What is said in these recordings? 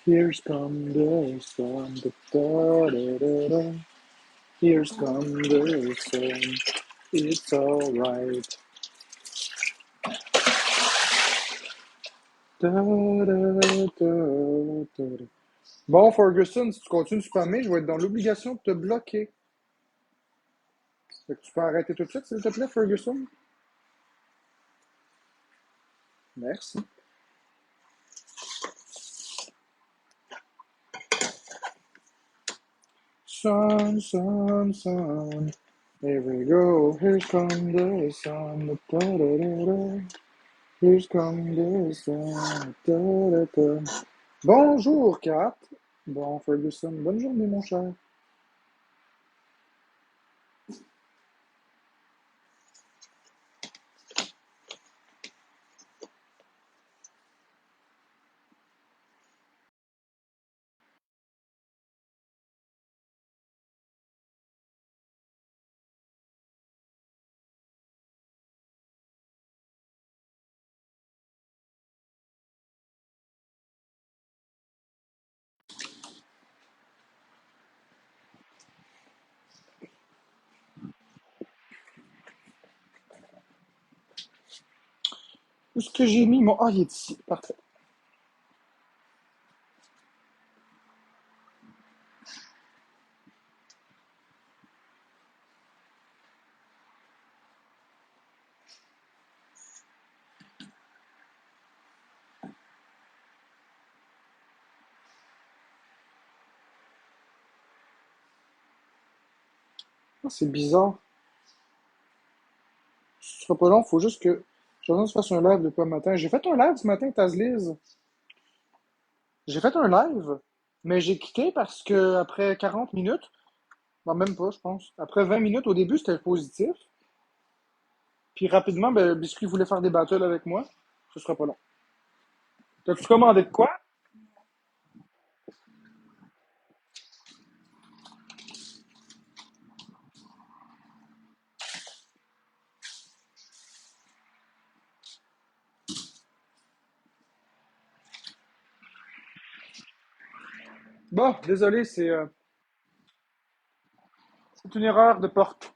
Here's come the sun. Da, da, da, da, da. Here's come the sun. It's alright. Da, da, da, da, da. Bon, Ferguson, si tu continues de spammer, je vais être dans l'obligation de te bloquer. Fait que tu peux arrêter tout de suite, s'il te plaît, Ferguson? Merci. Sun, sun, sun. Here we go. Here's come the sun. Da, da, da, da. Here's come the sun. Da, da, da. Bonjour, Kat. Bon, Ferguson, bonne journée, mon cher. Où est-ce que j'ai mis mon... Ah, il est ici. Parfait. Ah, c'est bizarre. Ce sera pas long, faut juste que je fasse un live depuis le matin. J'ai fait un live ce matin, Tazliz. J'ai fait un live, mais j'ai quitté parce que après 40 minutes, non, même pas, je pense. Après 20 minutes, au début, c'était positif. Puis rapidement, ben, Biscuit voulait faire des battles avec moi. Ce sera pas long. T'as-tu commandé de quoi? Bon, désolé, c'est une erreur de porte.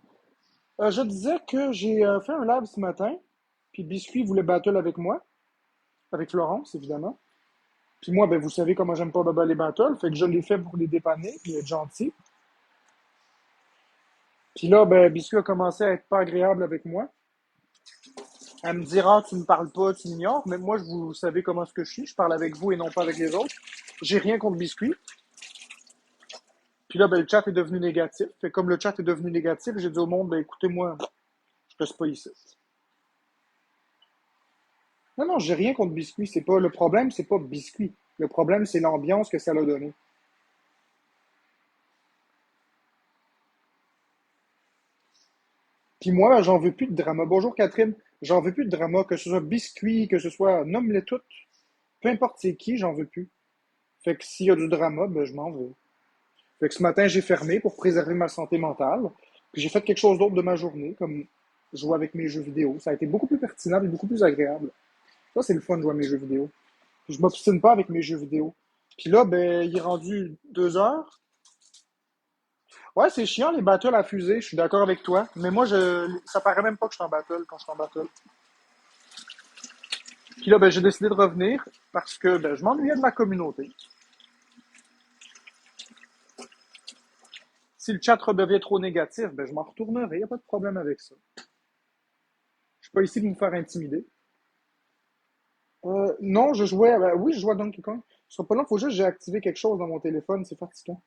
Je disais que j'ai fait un live ce matin, puis Biscuit voulait battle avec moi, avec Florence, évidemment. Puis moi, ben, vous savez comment j'aime pas Baba les battles, fait que je l'ai fait pour les dépanner, puis être gentil. Puis là, ben, Biscuit a commencé à être pas agréable avec moi. Elle me dira, tu me parles pas, tu m'ignores, mais moi, vous savez comment ce que je suis, je parle avec vous et non pas avec les autres. J'ai rien contre Biscuit. Puis là, ben, le chat est devenu négatif. Fait comme le chat est devenu négatif, j'ai dit au monde, ben, écoutez-moi, je reste pas ici. Non, non, j'ai rien contre Biscuit. C'est pas, le problème, c'est pas Biscuit. Le problème, c'est l'ambiance que ça l'a donné. Puis moi, j'en veux plus de drama. Bonjour Catherine, j'en veux plus de drama, que ce soit Biscuit, que ce soit, nomme-les toutes. Peu importe c'est qui, j'en veux plus. Fait que s'il y a du drama, ben, je m'en vais. Fait que ce matin, j'ai fermé pour préserver ma santé mentale. Puis j'ai fait quelque chose d'autre de ma journée, comme jouer avec mes jeux vidéo. Ça a été beaucoup plus pertinent et beaucoup plus agréable. Ça, c'est le fun de jouer à mes jeux vidéo. Puis je m'obstine pas avec mes jeux vidéo. Puis là, ben, il est rendu 2 heures. Ouais, c'est chiant les battles à fusée, je suis d'accord avec toi. Mais moi, ça paraît même pas que je suis en battle quand je suis en battle. Puis là, ben, j'ai décidé de revenir parce que ben, je m'ennuyais de ma communauté. Si le chat redevient trop négatif, ben, je m'en retournerai, il n'y a pas de problème avec ça. Je suis pas ici pour me faire intimider. Non, je jouais. Oui, je jouais à Donkey Kong. Ce sera pas long, faut juste que j'ai activé quelque chose dans mon téléphone, c'est fatigant.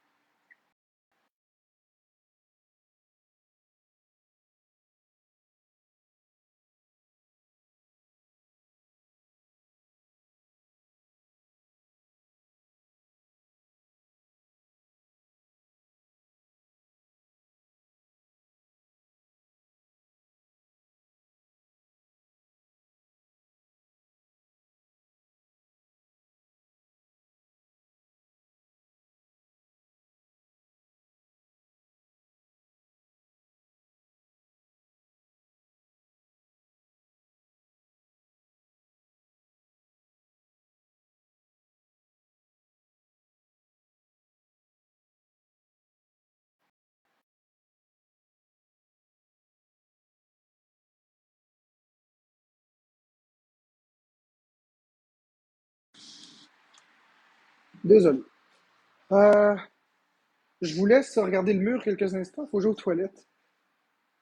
Désolé. Euh, je vous laisse regarder le mur quelques instants. Faut que j'aille aux toilettes.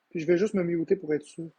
Puis je vais juste me muter pour être sûr.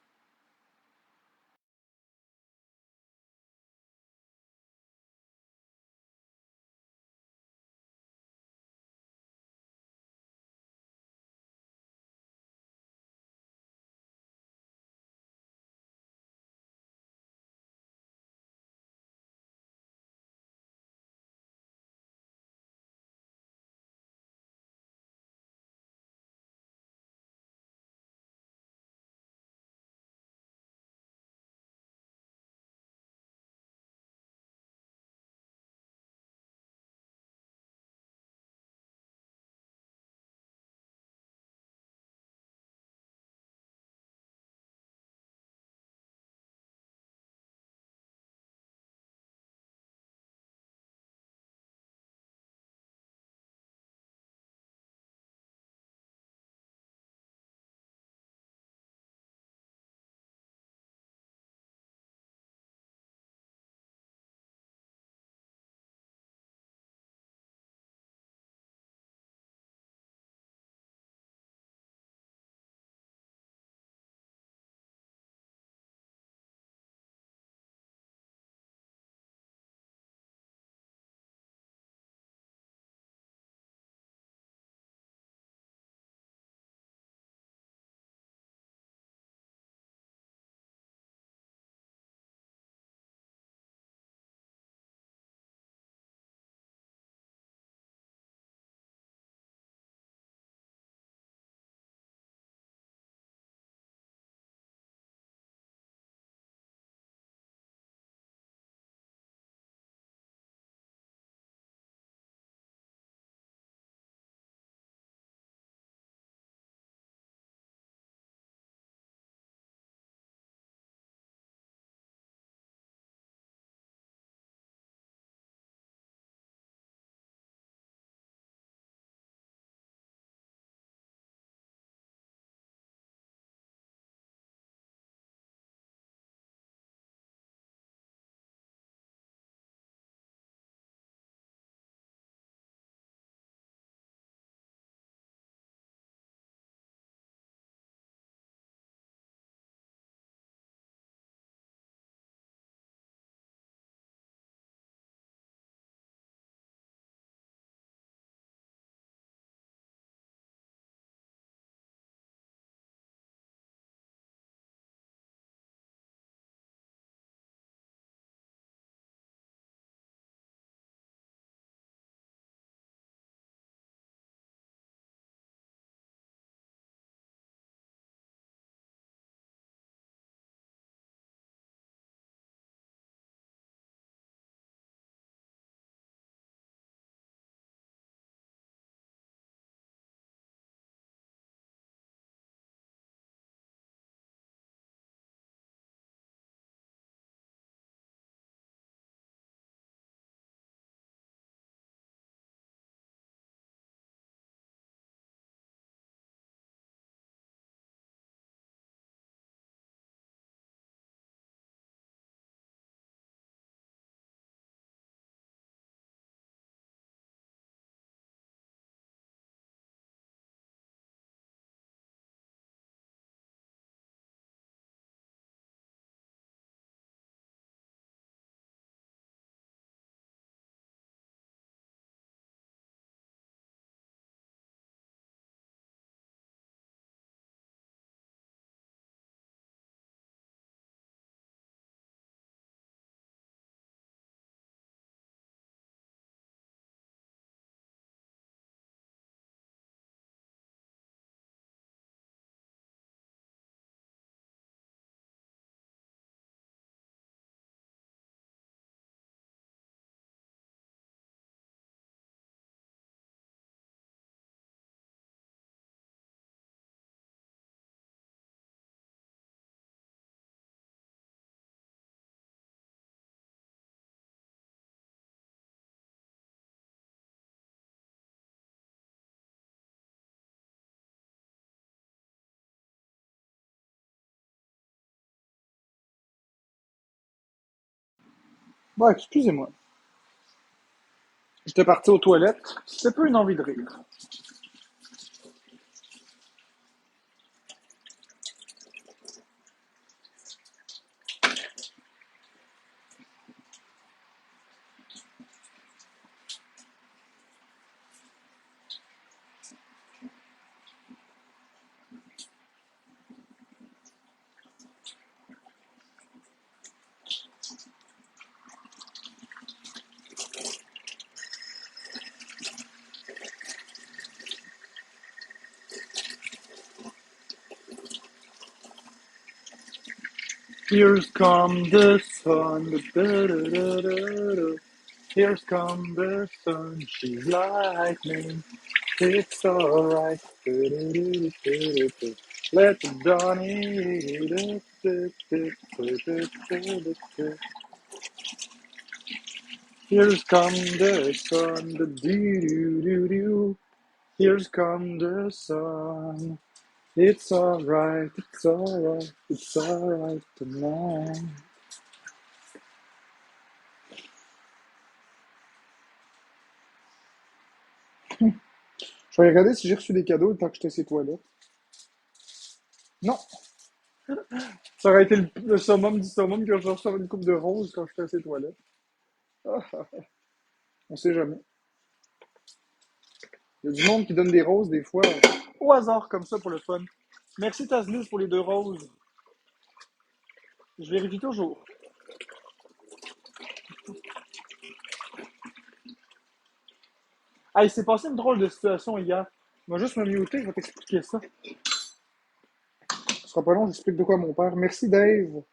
Bon, excusez-moi. J'étais parti aux toilettes. C'était pas une envie de rire. Here's come the sun. Da-da-da-da-da. Here's come the sun. She's lightning. It's alright. Do-do-do-do-do-do. Let the dawn in. Do-do-do-do-do-do. Here's come the sun. Do-do-do-do. Here's come the sun. It's alright, it's alright, it's alright tonight. Je vais regarder si j'ai reçu des cadeaux le temps que j'étais ces toilettes. Non, ça aurait été le summum du summum que je reçois une coupe de roses quand j'étais à ces toilettes. Ah, on sait jamais. Il y a du monde qui donne des roses des fois au hasard comme ça pour le fun. Merci Tazlis pour les 2 roses. Je vérifie toujours. Ah, il s'est passé une drôle de situation hier. Je vais juste me muter, je vais t'expliquer ça. Ce sera pas long, j'explique de quoi mon père. Merci Dave.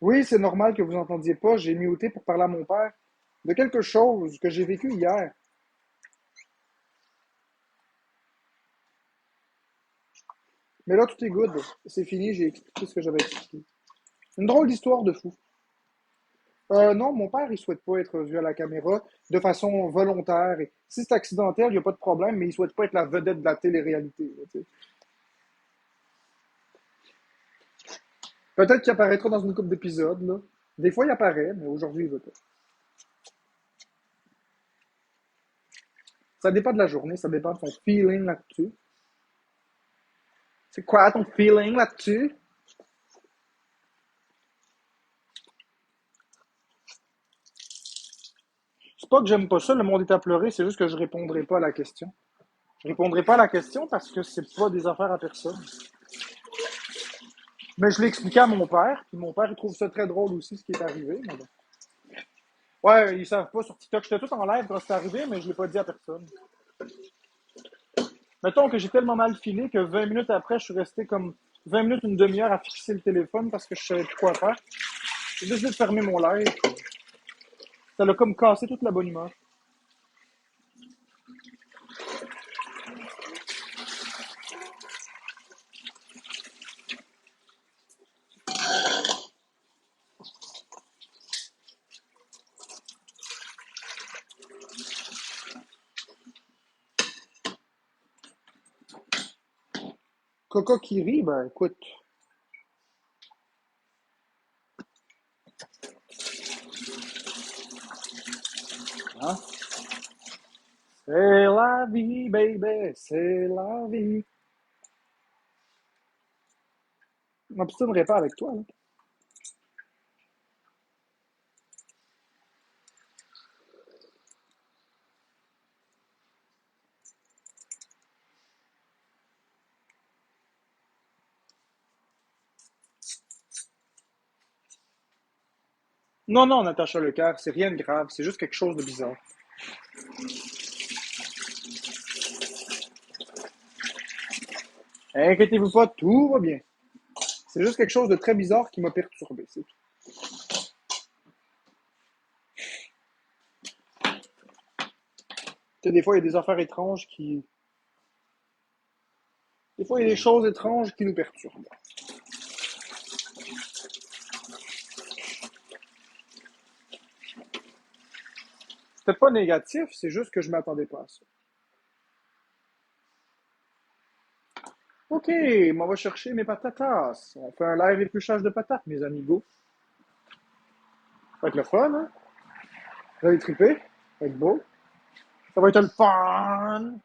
Oui, c'est normal que vous entendiez pas. J'ai muté pour parler à mon père de quelque chose que j'ai vécu hier. Mais là, tout est good. C'est fini, j'ai expliqué ce que j'avais expliqué. Une drôle d'histoire de fou. Non, mon père, il souhaite pas être vu à la caméra de façon volontaire. Et si c'est accidentel, il n'y a pas de problème, mais il souhaite pas être la vedette de la télé-réalité, là, tu sais. Peut-être qu'il apparaîtra dans une couple d'épisodes, là. Des fois, il apparaît, mais aujourd'hui, il veut pas. Ça dépend de la journée, ça dépend de son feeling là-dessus. C'est quoi ton feeling là-dessus? C'est pas que j'aime pas ça, le monde est à pleurer, c'est juste que je répondrai pas à la question. Je répondrai pas à la question parce que c'est pas des affaires à personne. Mais je l'ai expliqué à mon père, puis mon père, il trouve ça très drôle aussi, ce qui est arrivé. Mais bon. Ouais, ils savent pas sur TikTok. J'étais tout en live quand c'est arrivé, mais je l'ai pas dit à personne. Mettons que j'ai tellement mal filé que 20 minutes après, je suis resté comme 20 minutes, une demi-heure à fixer le téléphone parce que je savais plus quoi faire. J'ai décidé de fermer mon live. Ça l'a comme cassé toute la bonne humeur. Coco qui rit, ben écoute. Hein? C'est la vie, baby, c'est la vie. Je m'obstinerai pas avec toi, là. Non, non, Natacha Lecoeur, c'est rien de grave, c'est juste quelque chose de bizarre. Inquiétez-vous pas, tout va bien. C'est juste quelque chose de très bizarre qui m'a perturbé, c'est tout. Tu sais, des fois, il y a des affaires étranges qui. Des fois, il y a des choses étranges qui nous perturbent. C'était pas négatif, c'est juste que je m'attendais pas à ça. Ok, on va chercher mes patatas. On fait un live épluchage de patates, mes amigos. Ça va être le fun, hein? Vous allez triper. Ça va être beau. Ça va être le fun.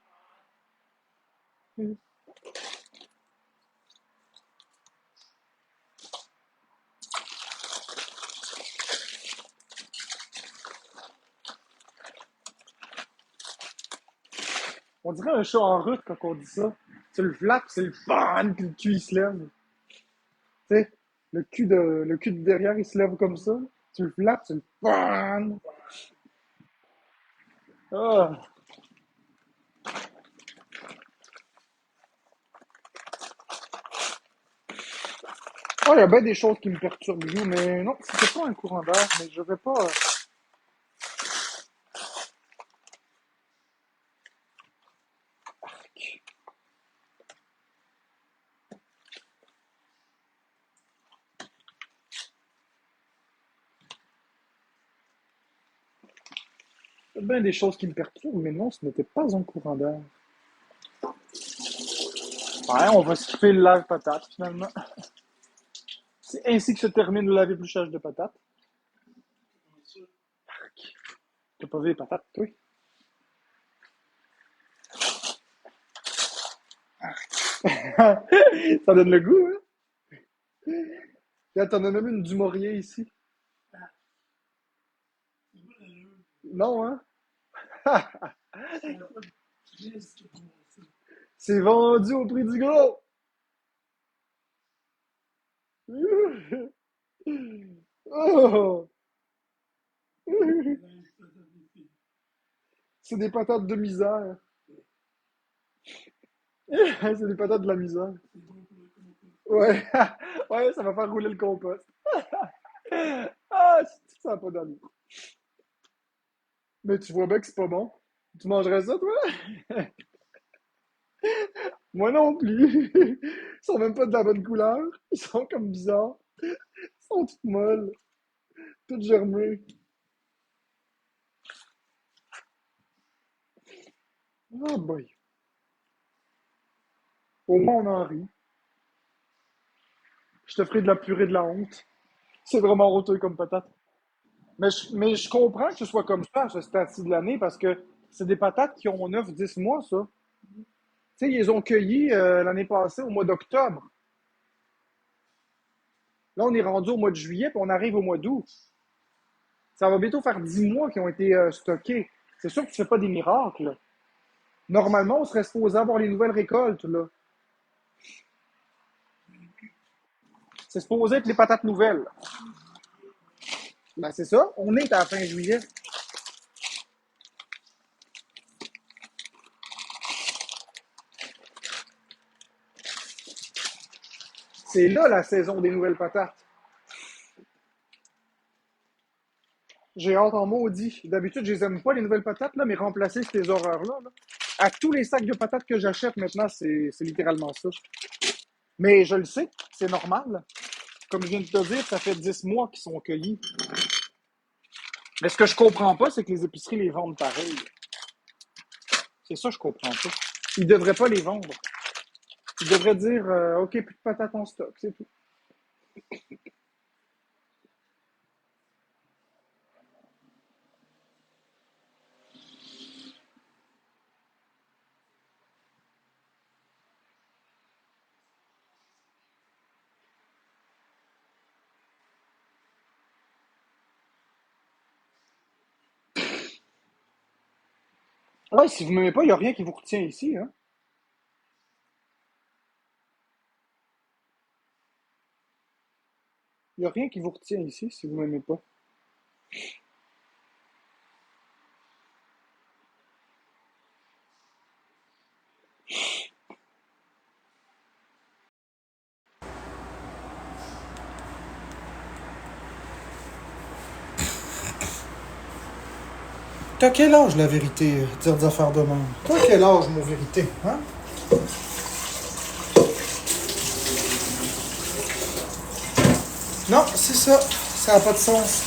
On dirait un chat en route quand on dit ça. Tu le flattes, c'est le fun, puis le cul il se lève. Tu sais, le cul de derrière il se lève comme ça. Tu le flattes, c'est le fun. Ah. Oh, il y a bien des choses qui me perturbent, vous, mais non, c'était pas un courant d'air, mais je vais pas. Il y a bien des choses qui me perturbent, mais non, ce n'était pas un courant d'air. Ouais, on va skipper le lave patate finalement. C'est ainsi que se termine le lave épluchage de patates. T'as pas vu les patates, toi? Ça donne le goût, hein? Là, t'en as même une du Maurier ici. Non, hein? C'est vendu au prix du gros! Oh! C'est des patates de misère. C'est des patates de la misère. Ouais, ouais, ça va faire rouler le compost. Ah, ça n'a pas d'allure. Mais tu vois bien que c'est pas bon. Tu mangerais ça, toi? Moi non plus. Ils sont même pas de la bonne couleur. Ils sont comme bizarres. Ils sont toutes molles, toutes germées. Ah boy. Au moins on en rit. Je te ferai de la purée de la honte. C'est vraiment roteux comme patate. Mais je comprends que ce soit comme ça à ce stade-ci de l'année parce que c'est des patates qui ont 9, 10 mois, ça. Tu sais, ils les ont cueillis l'année passée au mois d'octobre. Là, on est rendu au mois de juillet, puis on arrive au mois d'août. Ça va bientôt faire 10 mois qui ont été stockés. C'est sûr que tu fais pas des miracles. Normalement, on serait supposé avoir les nouvelles récoltes, là. C'est supposé être les patates nouvelles. Ben, c'est ça. On est à la fin juillet. C'est là la saison des nouvelles patates. J'ai hâte en maudit. D'habitude, je les aime pas, les nouvelles patates, là, mais remplacer ces horreurs-là, là. À tous les sacs de patates que j'achète maintenant, c'est littéralement ça. Mais je le sais, c'est normal. Comme je viens de te dire, ça fait 10 mois qu'ils sont cueillis. Mais ce que je comprends pas, c'est que les épiceries les vendent pareil. C'est ça que je comprends pas. Ils devraient pas les vendre. Ils devraient dire OK, plus de patates en stock, c'est tout. Ouais, si vous m'aimez pas, il n'y a rien qui vous retient ici, hein. Il n'y a rien qui vous retient ici si vous m'aimez pas. T'as quel âge, la vérité, dire des affaires de même? T'as quel âge, mon vérité, hein? Non, c'est ça. Ça n'a pas de sens.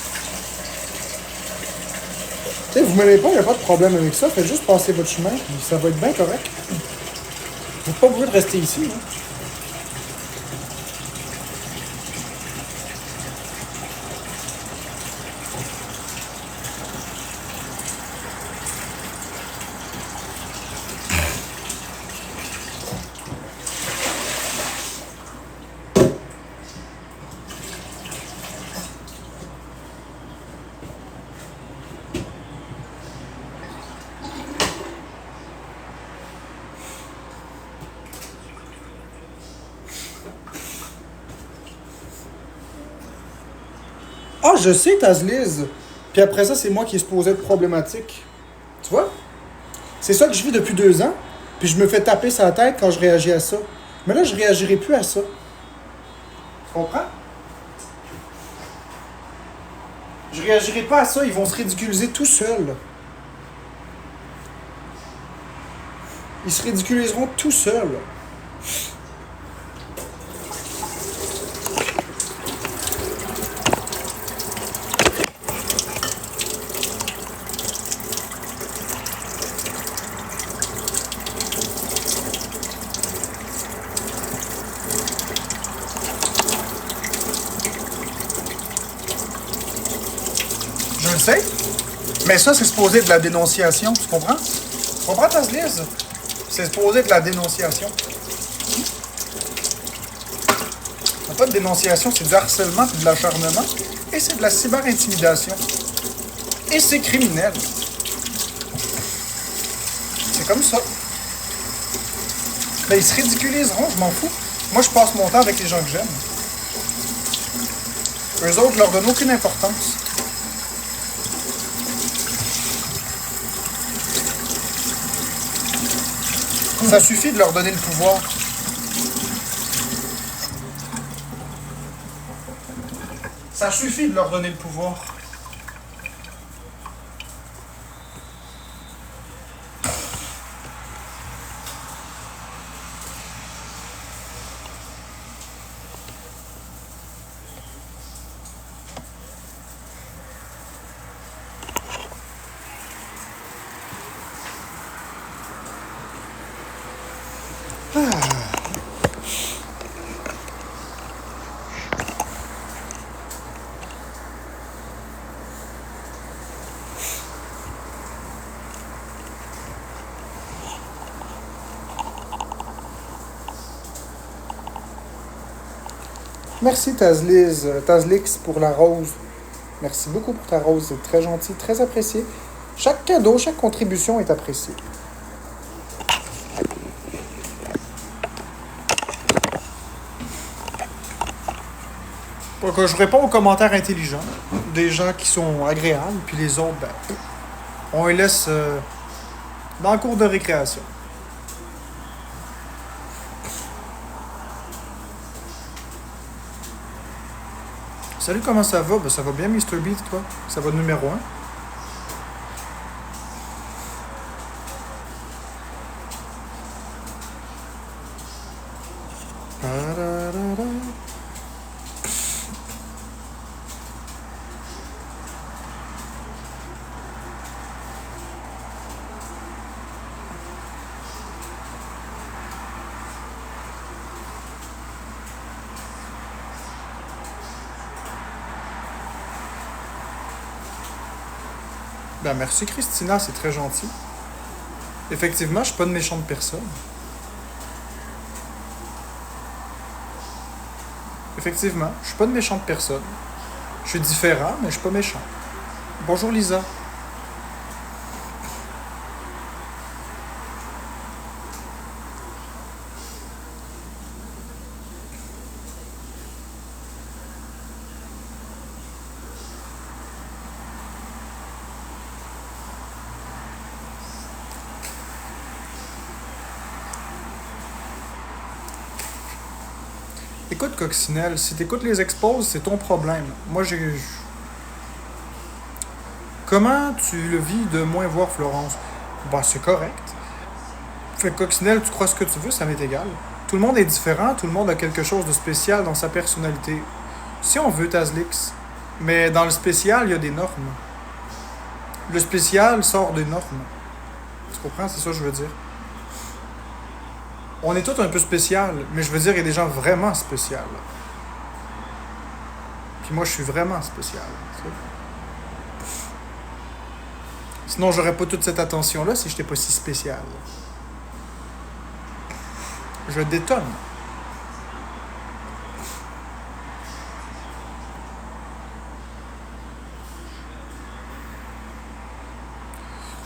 Tu sais, vous m'aimez pas, il n'y a pas de problème avec ça. Faites juste passer votre chemin, puis ça va être bien correct. Vous n'êtes pas obligé de rester ici, hein. Ah, je sais, Tazliz. Puis après ça, c'est moi qui est supposé être problématique. Tu vois? C'est ça que je vis depuis 2 ans. Puis je me fais taper sa tête quand je réagis à ça. Mais là, je réagirai plus à ça. Tu comprends? Je réagirai pas à ça. Ils vont se ridiculiser tout seuls. Ils se ridiculiseront tout seuls. Je le sais. Mais ça, c'est supposé de la dénonciation. Tu comprends? Tu comprends, Tazliz? C'est supposé de la dénonciation. C'est pas de dénonciation, c'est du harcèlement et de l'acharnement. Et c'est de la cyber-intimidation. Et c'est criminel. C'est comme ça. Mais ils se ridiculiseront, je m'en fous. Moi, je passe mon temps avec les gens que j'aime. Eux autres, je leur donnent aucune importance. Ça suffit de leur donner le pouvoir. Ça suffit de leur donner le pouvoir. Merci Tazlix pour la rose. Merci beaucoup pour ta rose, c'est très gentil, très apprécié. Chaque cadeau, chaque contribution est appréciée. Donc, je réponds aux commentaires intelligents des gens qui sont agréables, puis les autres, ben, on les laisse dans le cours de récréation. Salut, comment ça va? Ben, ça va bien, Mr. Beat, toi? Ça va numéro 1. Ben, merci, Christina, c'est très gentil. Effectivement, je suis pas une méchante personne. Effectivement, je suis pas une méchante personne. Je suis différent, mais je suis pas méchant. Bonjour, Lisa. Écoute, Coccinelle, si t'écoutes les exposes, c'est ton problème. Moi, j'ai... Comment tu le vis de moins voir Florence? Bah, c'est correct. Fait que Coccinelle, tu crois ce que tu veux, ça m'est égal. Tout le monde est différent, tout le monde a quelque chose de spécial dans sa personnalité. Si on veut, Tazlix. Mais dans le spécial, il y a des normes. Le spécial sort des normes. Tu comprends? C'est ça que je veux dire. On est tous un peu spécial, mais je veux dire, il y a des gens vraiment spéciaux. Puis moi, je suis vraiment spécial. Sinon, j'aurais pas toute cette attention-là si j'étais pas si spécial. Je détonne.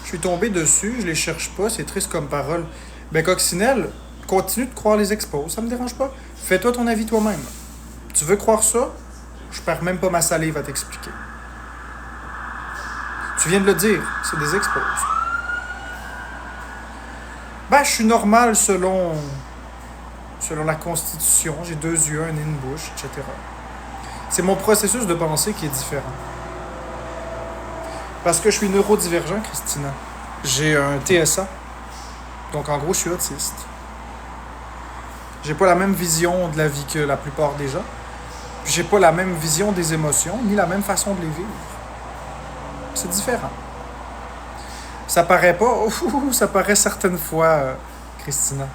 Je suis tombé dessus, je les cherche pas, c'est triste comme parole. Ben, Coccinelle, continue de croire les expos, ça me dérange pas. Fais-toi ton avis toi-même. Tu veux croire ça? Je perds même pas ma salive à t'expliquer. Tu viens de le dire, c'est des expos. Ben, je suis normal selon la Constitution. J'ai 2 yeux, un nez, une bouche, etc. C'est mon processus de pensée qui est différent. Parce que je suis neurodivergent, Christina. J'ai un TSA. Donc, en gros, je suis autiste. J'ai pas la même vision de la vie que la plupart des gens. Puis j'ai pas la même vision des émotions, ni la même façon de les vivre. C'est différent. Ça paraît pas... ça paraît certaines fois, Christina.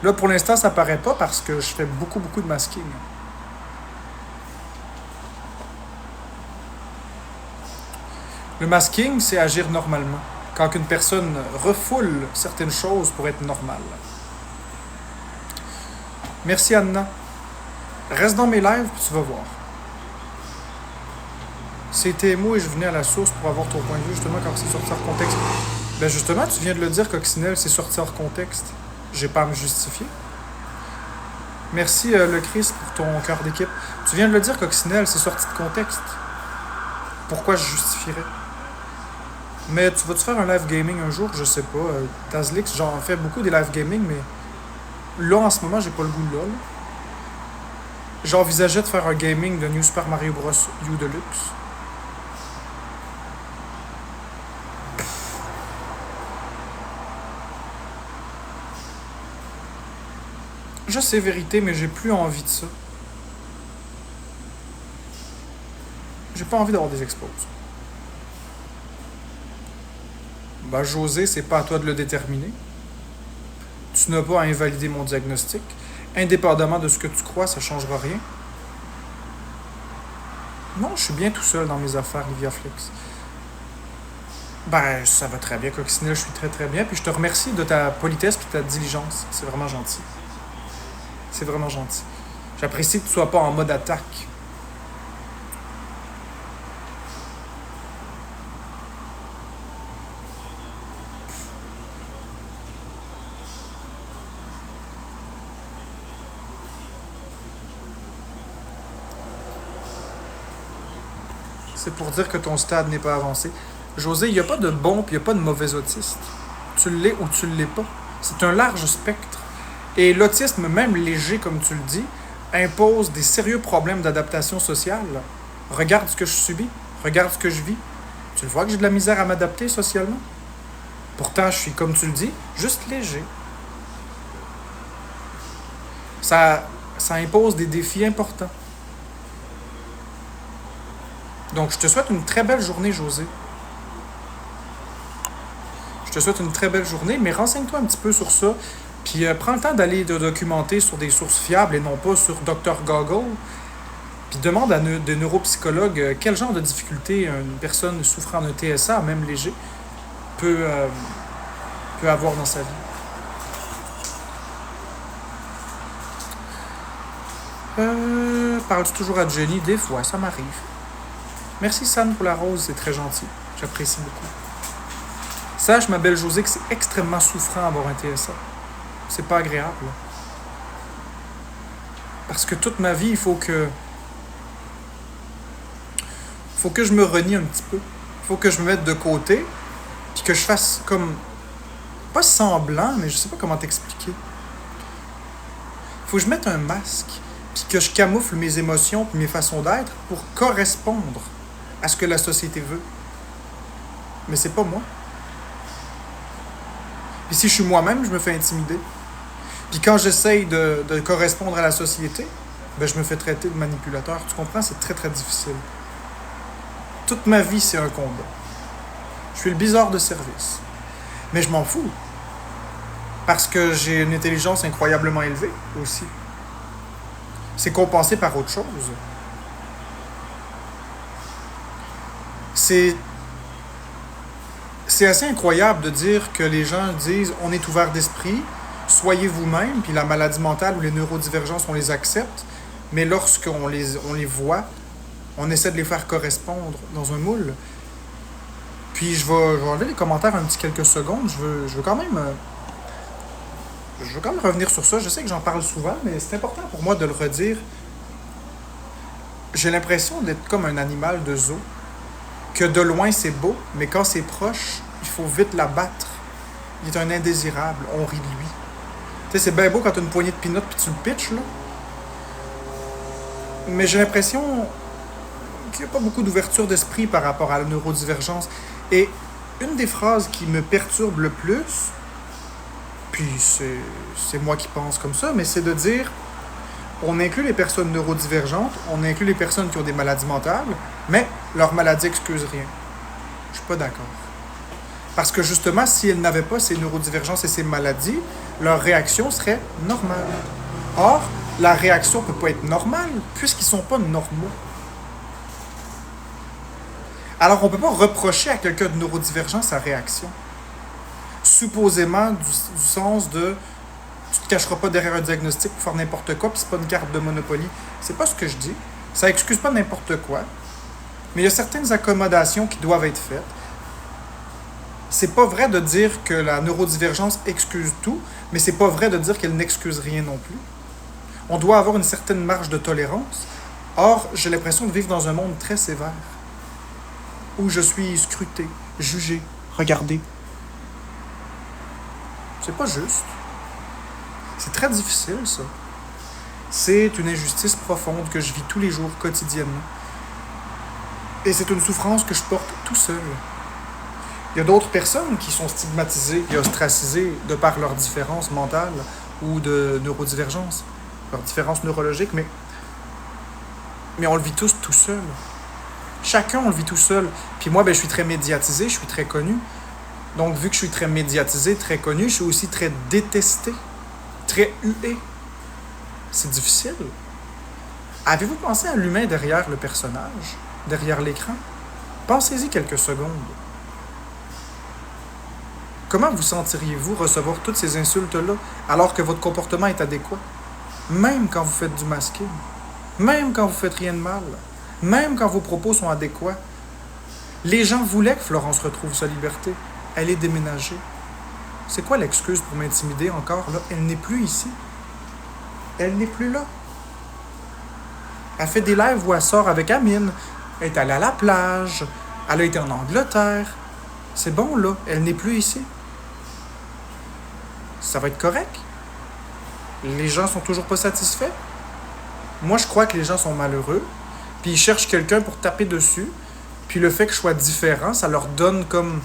Là, pour l'instant, ça paraît pas parce que je fais beaucoup, beaucoup de masking. Le masking, c'est agir normalement. Quand une personne refoule certaines choses pour être normale. Merci, Anna. Reste dans mes lives, puis tu vas voir. C'était mou et je venais à la source pour avoir ton point de vue, justement, quand c'est sorti hors contexte. Ben justement, tu viens de le dire, Coccinelle, c'est sorti hors contexte. J'ai pas à me justifier. Merci, le Chris, pour ton cœur d'équipe. Tu viens de le dire, Coccinelle, c'est sorti de contexte. Pourquoi je justifierais? Mais tu vas-tu faire un live gaming un jour? Je sais pas. Tazlix, j'en fais beaucoup des live gaming, mais là, en ce moment, j'ai pas le goût de là. J'envisageais de faire un gaming de New Super Mario Bros. U Deluxe. Je sais vérité, mais j'ai plus envie de ça. J'ai pas envie d'avoir des expos. Bah, José, c'est pas à toi de le déterminer. Tu n'as pas à invalider mon diagnostic. Indépendamment de ce que tu crois, ça changera rien. Non, je suis bien tout seul dans mes affaires, Livia Flix. Ben, ça va très bien, Coccinelle, je suis très très bien. Puis je te remercie de ta politesse et de ta diligence. C'est vraiment gentil. C'est vraiment gentil. J'apprécie que tu sois pas en mode attaque. C'est pour dire que ton stade n'est pas avancé. José, il n'y a pas de bon puis il n'y a pas de mauvais autiste. Tu l'es ou tu ne l'es pas. C'est un large spectre. Et l'autisme, même léger comme tu le dis, impose des sérieux problèmes d'adaptation sociale. Regarde ce que je subis, regarde ce que je vis. Tu le vois que j'ai de la misère à m'adapter socialement. Pourtant, je suis, comme tu le dis, juste léger. Ça, ça impose des défis importants. Donc, je te souhaite une très belle journée, José. Je te souhaite une très belle journée, mais renseigne-toi un petit peu sur ça. Puis prends le temps d'aller te documenter sur des sources fiables et non pas sur Dr. Goggle. Puis demande à des neuropsychologues quel genre de difficulté une personne souffrant d'un TSA, même léger, peut, euh, peut avoir dans sa vie. Parles-tu toujours à Jenny? Des fois, ça m'arrive. Merci San pour la rose, c'est très gentil. J'apprécie beaucoup. Sache, ma belle Josée, que c'est extrêmement souffrant d'avoir un TSA. C'est pas agréable. Parce que toute ma vie, il faut que je me renie un petit peu. Il faut que je me mette de côté, puis que je fasse comme, pas semblant, mais je sais pas comment t'expliquer. Il faut que je mette un masque, puis que je camoufle mes émotions puis mes façons d'être pour correspondre à ce que la société veut. Mais c'est pas moi. Puis si je suis moi-même, je me fais intimider. Puis quand j'essaye de correspondre à la société, ben je me fais traiter de manipulateur. Tu comprends? C'est très très difficile. Toute ma vie, c'est un combat. Je suis le bizarre de service. Mais je m'en fous. Parce que j'ai une intelligence incroyablement élevée aussi. C'est compensé par autre chose. C'est c'est assez incroyable de dire que les gens disent on est ouvert d'esprit, soyez vous-même, puis la maladie mentale ou les neurodivergences, on les accepte, mais lorsqu'on les voit, on essaie de les faire correspondre dans un moule. Puis je vais enlever les commentaires un petit quelques secondes, je veux quand même revenir sur ça. Je sais que j'en parle souvent, mais c'est important pour moi de le redire. J'ai l'impression d'être comme un animal de zoo, que de loin c'est beau, mais quand c'est proche, il faut vite l'abattre. Il est un indésirable, on rit de lui. Tu sais, c'est bien beau quand t'as une poignée de peanuts puis tu le pitches, là. Mais j'ai l'impression qu'il n'y a pas beaucoup d'ouverture d'esprit par rapport à la neurodivergence. Et une des phrases qui me perturbe le plus, puis c'est moi qui pense comme ça, mais c'est de dire on inclut les personnes neurodivergentes, on inclut les personnes qui ont des maladies mentales, mais leur maladie excuse rien. Je suis pas d'accord. Parce que justement, si elles n'avaient pas ces neurodivergences et ces maladies, leur réaction serait normale. Or, la réaction ne peut pas être normale puisqu'ils ne sont pas normaux. Alors, on ne peut pas reprocher à quelqu'un de neurodivergent sa réaction. Supposément du sens de tu te cacheras pas derrière un diagnostic pour faire n'importe quoi, puis c'est pas une carte de Monopoly. C'est pas ce que je dis. Ça excuse pas n'importe quoi. Mais il y a certaines accommodations qui doivent être faites. C'est pas vrai de dire que la neurodivergence excuse tout, mais c'est pas vrai de dire qu'elle n'excuse rien non plus. On doit avoir une certaine marge de tolérance. Or, j'ai l'impression de vivre dans un monde très sévère, où je suis scruté, jugé, regardé. C'est pas juste. C'est très difficile, ça. C'est une injustice profonde que je vis tous les jours, quotidiennement. Et c'est une souffrance que je porte tout seul. Il y a d'autres personnes qui sont stigmatisées et ostracisées de par leurs différences mentales ou de neurodivergence, leurs différences neurologiques, mais on le vit tous tout seul. Chacun, on le vit tout seul. Puis moi, je suis très médiatisé, je suis très connu. Donc, vu que je suis très médiatisé, très connu, je suis aussi très détesté, très hué. C'est difficile. Avez-vous pensé à l'humain derrière le personnage, derrière l'écran? Pensez-y quelques secondes. Comment vous sentiriez-vous recevoir toutes ces insultes-là alors que votre comportement est adéquat? Même quand vous faites du masking, même quand vous faites rien de mal, même quand vos propos sont adéquats. Les gens voulaient que Florence retrouve sa liberté. Elle est déménagée. C'est quoi l'excuse pour m'intimider encore, là? Elle n'est plus ici. Elle n'est plus là. Elle fait des lives où elle sort avec Amine. Elle est allée à la plage. Elle a été en Angleterre. C'est bon, là. Elle n'est plus ici. Ça va être correct. Les gens sont toujours pas satisfaits. Moi, je crois que les gens sont malheureux. Puis ils cherchent quelqu'un pour taper dessus. Puis le fait que je sois différent, ça leur donne comme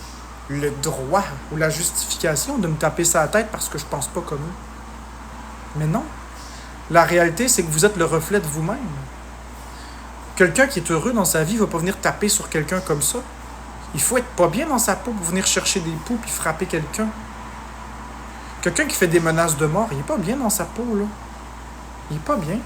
le droit ou la justification de me taper sur la tête parce que je pense pas comme eux. Mais non. La réalité, c'est que vous êtes le reflet de vous-même. Quelqu'un qui est heureux dans sa vie ne va pas venir taper sur quelqu'un comme ça. Il faut être pas bien dans sa peau pour venir chercher des poux puis frapper quelqu'un. Quelqu'un qui fait des menaces de mort, il est pas bien dans sa peau, là. Il est pas bien.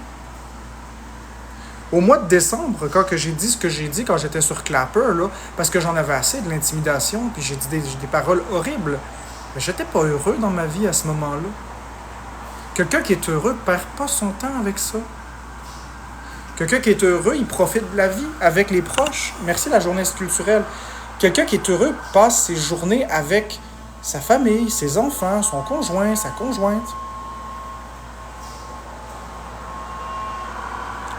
Au mois de décembre, quand que j'ai dit ce que j'ai dit quand j'étais sur Clapper, là, parce que j'en avais assez de l'intimidation, puis j'ai dit des paroles horribles, mais j'étais pas heureux dans ma vie à ce moment-là. Quelqu'un qui est heureux perd pas son temps avec ça. Quelqu'un qui est heureux, il profite de la vie avec les proches. Merci la journée culturelle. Quelqu'un qui est heureux passe ses journées avec sa famille, ses enfants, son conjoint, sa conjointe.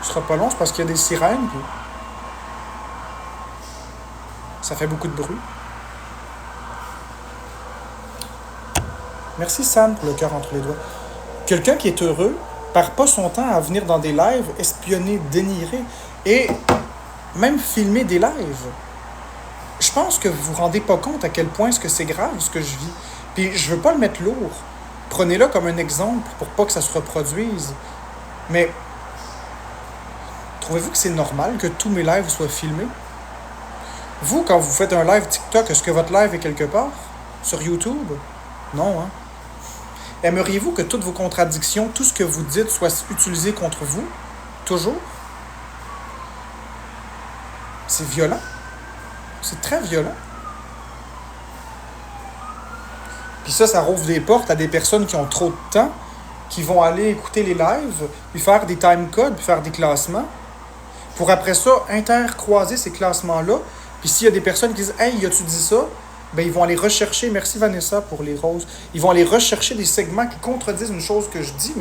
Ce sera pas long, c'est parce qu'il y a des sirènes, puis ça fait beaucoup de bruit. Merci Sam pour le cœur entre les doigts. Quelqu'un qui est heureux perd pas son temps à venir dans des lives, espionner, dénigrer et même filmer des lives. Je pense que vous vous rendez pas compte à quel point est-ce que c'est grave ce que je vis. Puis je veux pas le mettre lourd. Prenez-le comme un exemple pour pas que ça se reproduise. Mais trouvez-vous que c'est normal que tous mes lives soient filmés? Vous, quand vous faites un live TikTok, est-ce que votre live est quelque part? Sur YouTube? Non, hein? Aimeriez-vous que toutes vos contradictions, tout ce que vous dites, soit utilisé contre vous? Toujours? C'est violent. C'est très violent. Puis ça rouvre des portes à des personnes qui ont trop de temps, qui vont aller écouter les lives, puis faire des timecodes, puis faire des classements, pour après ça intercroiser ces classements-là. Puis s'il y a des personnes qui disent « Hey, as-tu dit ça? » Ben ils vont aller rechercher, merci Vanessa pour les roses, ils vont aller rechercher des segments qui contredisent une chose que je dis,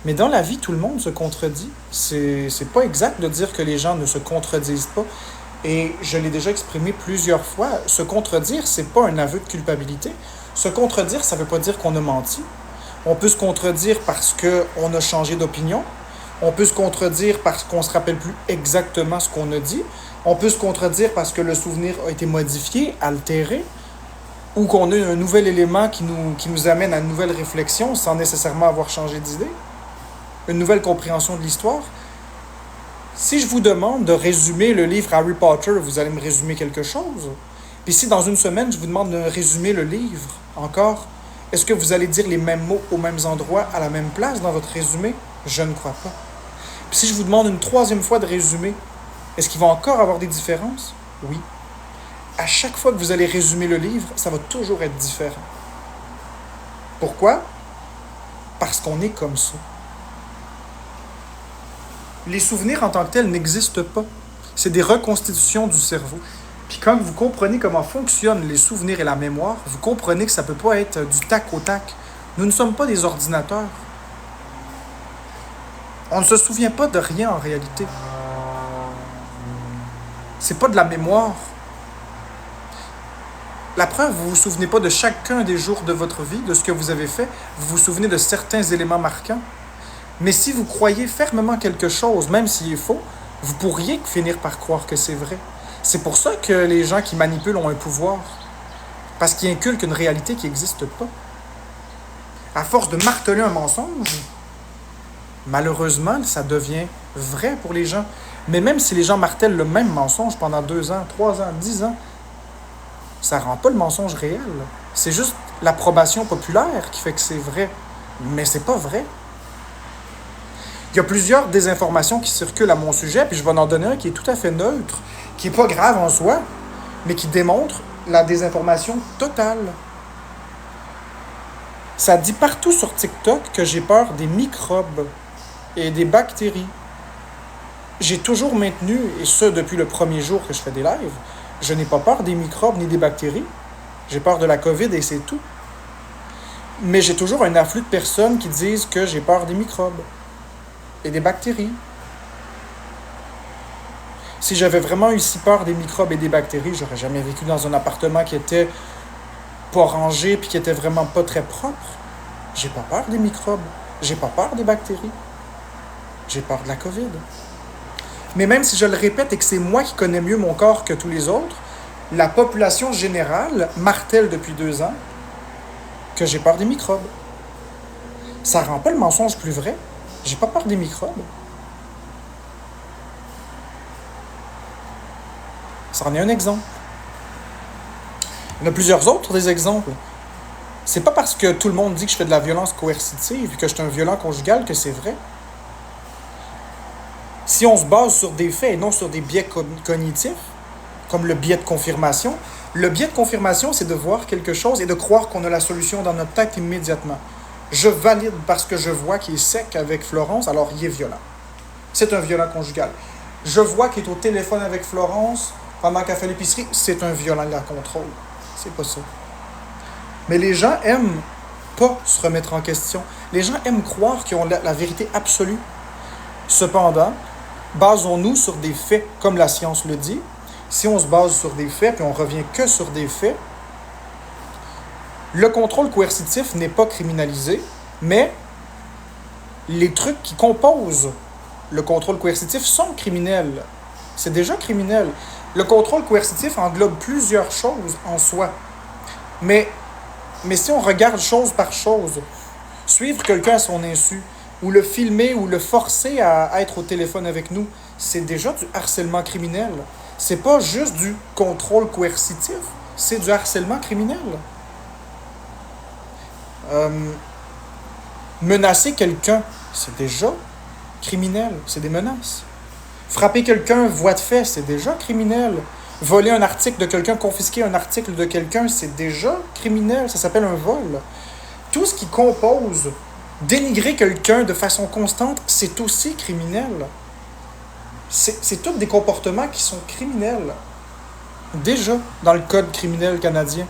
mais dans la vie, tout le monde se contredit. C'est pas exact de dire que les gens ne se contredisent pas. Et je l'ai déjà exprimé plusieurs fois, se contredire, c'est pas un aveu de culpabilité. Se contredire, ça veut pas dire qu'on a menti. On peut se contredire parce qu'on a changé d'opinion. On peut se contredire parce qu'on se rappelle plus exactement ce qu'on a dit. On peut se contredire parce que le souvenir a été modifié, altéré, ou qu'on a un nouvel élément qui nous amène à une nouvelle réflexion sans nécessairement avoir changé d'idée. Une nouvelle compréhension de l'histoire. Si je vous demande de résumer le livre Harry Potter, vous allez me résumer quelque chose. Puis si dans une semaine, je vous demande de résumer le livre encore, est-ce que vous allez dire les mêmes mots aux mêmes endroits, à la même place dans votre résumé? Je ne crois pas. Puis si je vous demande une troisième fois de résumer, est-ce qu'il va encore avoir des différences? Oui. À chaque fois que vous allez résumer le livre, ça va toujours être différent. Pourquoi? Parce qu'on est comme ça. Les souvenirs en tant que tels n'existent pas. C'est des reconstitutions du cerveau. Puis quand vous comprenez comment fonctionnent les souvenirs et la mémoire, vous comprenez que ça ne peut pas être du tac au tac. Nous ne sommes pas des ordinateurs. On ne se souvient pas de rien en réalité. C'est pas de la mémoire. La preuve, vous ne vous souvenez pas de chacun des jours de votre vie, de ce que vous avez fait. Vous vous souvenez de certains éléments marquants. Mais si vous croyez fermement quelque chose, même s'il est faux, vous pourriez finir par croire que c'est vrai. C'est pour ça que les gens qui manipulent ont un pouvoir. Parce qu'ils inculquent une réalité qui n'existe pas. À force de marteler un mensonge, malheureusement, ça devient vrai pour les gens. Mais même si les gens martèlent le même mensonge pendant 2 ans, 3 ans, 10 ans, ça rend pas le mensonge réel. C'est juste l'approbation populaire qui fait que c'est vrai. Mais c'est pas vrai. Il y a plusieurs désinformations qui circulent à mon sujet, puis je vais en donner un qui est tout à fait neutre, qui n'est pas grave en soi, mais qui démontre la désinformation totale. Ça dit partout sur TikTok que j'ai peur des microbes et des bactéries. J'ai toujours maintenu, et ce depuis le premier jour que je fais des lives, je n'ai pas peur des microbes ni des bactéries. J'ai peur de la COVID et c'est tout. Mais j'ai toujours un afflux de personnes qui disent que j'ai peur des microbes et des bactéries. Si j'avais vraiment eu si peur des microbes et des bactéries, j'aurais jamais vécu dans un appartement qui était pas rangé puis qui était vraiment pas très propre. J'ai pas peur des microbes. J'ai pas peur des bactéries. J'ai peur de la COVID. Mais même si je le répète et que c'est moi qui connais mieux mon corps que tous les autres, la population générale martèle depuis 2 ans que j'ai peur des microbes. Ça rend pas le mensonge plus vrai. J'ai pas peur des microbes. Ça en est un exemple. Il y en a plusieurs autres des exemples. C'est pas parce que tout le monde dit que je fais de la violence coercitive et que je suis un violent conjugal que c'est vrai. Si on se base sur des faits et non sur des biais cognitifs, comme le biais de confirmation, le biais de confirmation, c'est de voir quelque chose et de croire qu'on a la solution dans notre tête immédiatement. Je valide parce que je vois qu'il est sec avec Florence, alors il est violent. C'est un violent conjugal. Je vois qu'il est au téléphone avec Florence pendant qu'elle fait l'épicerie, c'est un violent de la contrôle. C'est pas ça. Mais les gens aiment pas se remettre en question. Les gens aiment croire qu'ils ont la vérité absolue. Cependant, basons-nous sur des faits, comme la science le dit. Si on se base sur des faits, puis on revient que sur des faits, le contrôle coercitif n'est pas criminalisé, mais les trucs qui composent le contrôle coercitif sont criminels. C'est déjà criminel. Le contrôle coercitif englobe plusieurs choses en soi. Mais si on regarde chose par chose, suivre quelqu'un à son insu, ou le filmer, ou le forcer à être au téléphone avec nous, c'est déjà du harcèlement criminel. C'est pas juste du contrôle coercitif, c'est du harcèlement criminel. Menacer quelqu'un, c'est déjà criminel, c'est des menaces. Frapper quelqu'un, voie de fait, c'est déjà criminel. Voler un article de quelqu'un, confisquer un article de quelqu'un, c'est déjà criminel, ça s'appelle un vol. Tout ce qui compose dénigrer quelqu'un de façon constante, c'est aussi criminel. C'est tous des comportements qui sont criminels. Déjà, dans le code criminel canadien.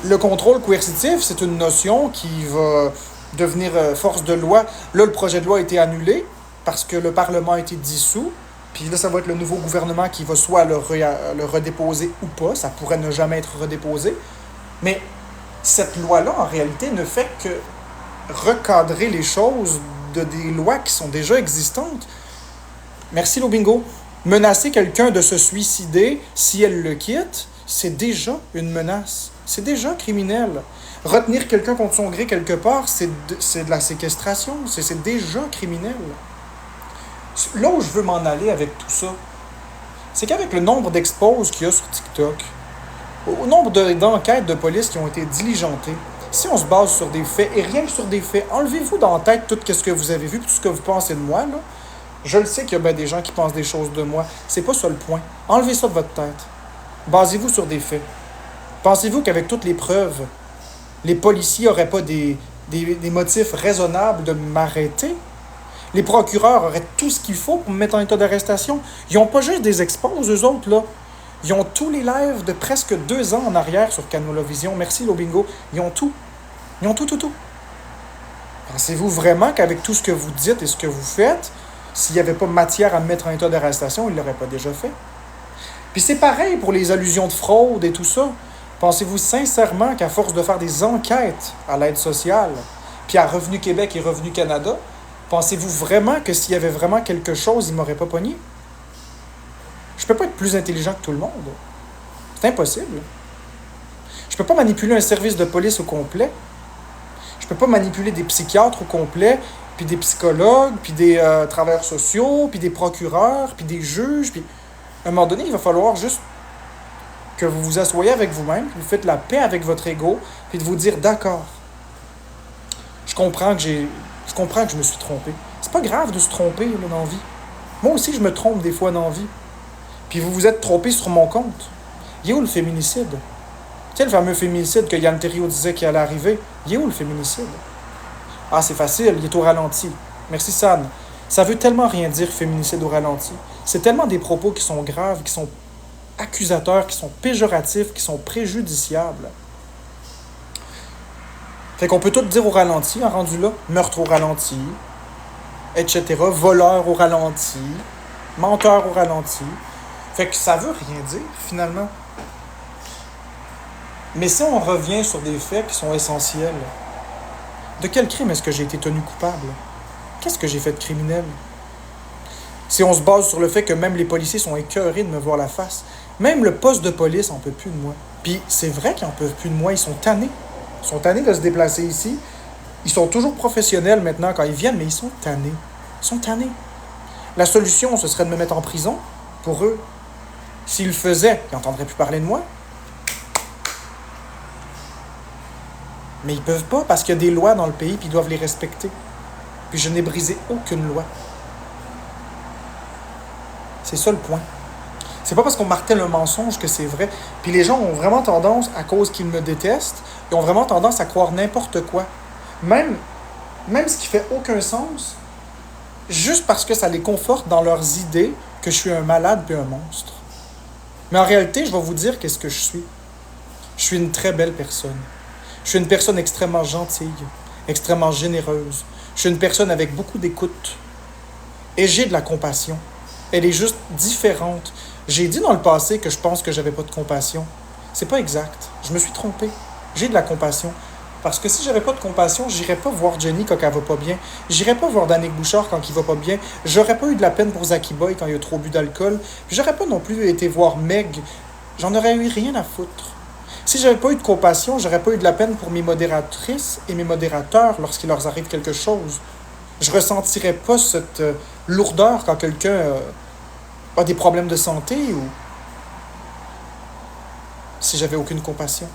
Le contrôle coercitif, c'est une notion qui va devenir force de loi. Là, le projet de loi a été annulé parce que le Parlement a été dissous. Puis là, ça va être le nouveau gouvernement qui va soit le redéposer ou pas. Ça pourrait ne jamais être redéposé. Mais cette loi-là, en réalité, ne fait que recadrer les choses de des lois qui sont déjà existantes. Merci, Lobingo. Menacer quelqu'un de se suicider si elle le quitte, c'est déjà une menace. C'est déjà criminel. Retenir quelqu'un contre son gré quelque part, c'est de la séquestration. C'est déjà criminel. Là où je veux m'en aller avec tout ça, c'est qu'avec le nombre d'exposes qu'il y a sur TikTok, au nombre d'enquêtes de police qui ont été diligentées, si on se base sur des faits, et rien que sur des faits, enlevez-vous dans la tête tout ce que vous avez vu, tout ce que vous pensez de moi, là. Je le sais qu'il y a bien des gens qui pensent des choses de moi. C'est pas ça le point. Enlevez ça de votre tête. Basez-vous sur des faits. Pensez-vous qu'avec toutes les preuves, les policiers n'auraient pas des motifs raisonnables de m'arrêter? Les procureurs auraient tout ce qu'il faut pour me mettre en état d'arrestation. Ils n'ont pas juste des exposes, eux autres, là. Ils ont tous les lives de presque 2 ans en arrière sur Canolavision. Merci, Lobingo. Ils ont tout. Ils ont tout. Pensez-vous vraiment qu'avec tout ce que vous dites et ce que vous faites, s'il n'y avait pas matière à me mettre en état d'arrestation, ils ne l'auraient pas déjà fait? Puis c'est pareil pour les allusions de fraude et tout ça. Pensez-vous sincèrement qu'à force de faire des enquêtes à l'aide sociale, puis à Revenu Québec et Revenu Canada, pensez-vous vraiment que s'il y avait vraiment quelque chose, ils m'auraient pas pogné? Je peux pas être plus intelligent que tout le monde. C'est impossible. Je peux pas manipuler un service de police au complet. Je peux pas manipuler des psychiatres au complet, puis des psychologues, puis des travailleurs sociaux, puis des procureurs, puis des juges, puis... À un moment donné, il va falloir juste que vous vous asseyez avec vous-même, que vous faites la paix avec votre ego, puis de vous dire, d'accord, je comprends que je me suis trompé. C'est pas grave de se tromper là, dans la vie. Moi aussi, je me trompe des fois dans la vie. Puis vous vous êtes trompé sur mon compte. Il est où le féminicide? Tu sais, le fameux féminicide que Yann Terriot disait qu'il allait arriver. Il est où le féminicide? Ah, c'est facile, il est au ralenti. Merci, San. Ça veut tellement rien dire, féminicide au ralenti. C'est tellement des propos qui sont graves, qui sont accusateurs, qui sont péjoratifs, qui sont préjudiciables. Fait qu'on peut tout dire au ralenti, en rendu là. Meurtre au ralenti, etc. Voleur au ralenti, menteur au ralenti. Fait que ça veut rien dire, finalement. Mais si on revient sur des faits qui sont essentiels, de quel crime est-ce que j'ai été tenu coupable? Qu'est-ce que j'ai fait de criminel? Si on se base sur le fait que même les policiers sont écœurés de me voir la face, même le poste de police en peut plus de moi. Puis c'est vrai qu'ils en peuvent plus de moi, ils sont tannés. Ils sont tannés de se déplacer ici. Ils sont toujours professionnels maintenant quand ils viennent, mais ils sont tannés. Ils sont tannés. La solution, ce serait de me mettre en prison pour eux. S'ils le faisaient, ils n'entendraient plus parler de moi. Mais ils peuvent pas parce qu'il y a des lois dans le pays puis ils doivent les respecter. Puis je n'ai brisé aucune loi. C'est ça le point. C'est pas parce qu'on martèle un mensonge que c'est vrai. Puis les gens ont vraiment tendance, à cause qu'ils me détestent, ils ont vraiment tendance à croire n'importe quoi. Même ce qui fait aucun sens, juste parce que ça les conforte dans leurs idées que je suis un malade puis un monstre. Mais en réalité, je vais vous dire qu'est-ce que je suis. Je suis une très belle personne. Je suis une personne extrêmement gentille, extrêmement généreuse. Je suis une personne avec beaucoup d'écoute. Et j'ai de la compassion. Elle est juste différente. J'ai dit dans le passé que je pense que j'avais pas de compassion. C'est pas exact. Je me suis trompé. J'ai de la compassion. Parce que si j'avais pas de compassion, j'irais pas voir Jenny quand elle va pas bien. J'irais pas voir Danick Bouchard quand il va pas bien. J'aurais pas eu de la peine pour Zaki Boy quand il a trop bu d'alcool. Puis j'aurais pas non plus été voir Meg. J'en aurais eu rien à foutre. Si j'avais pas eu de compassion, j'aurais pas eu de la peine pour mes modératrices et mes modérateurs lorsqu'il leur arrive quelque chose. Je ressentirais pas cette lourdeur quand quelqu'un a des problèmes de santé ou si j'avais aucune compassion.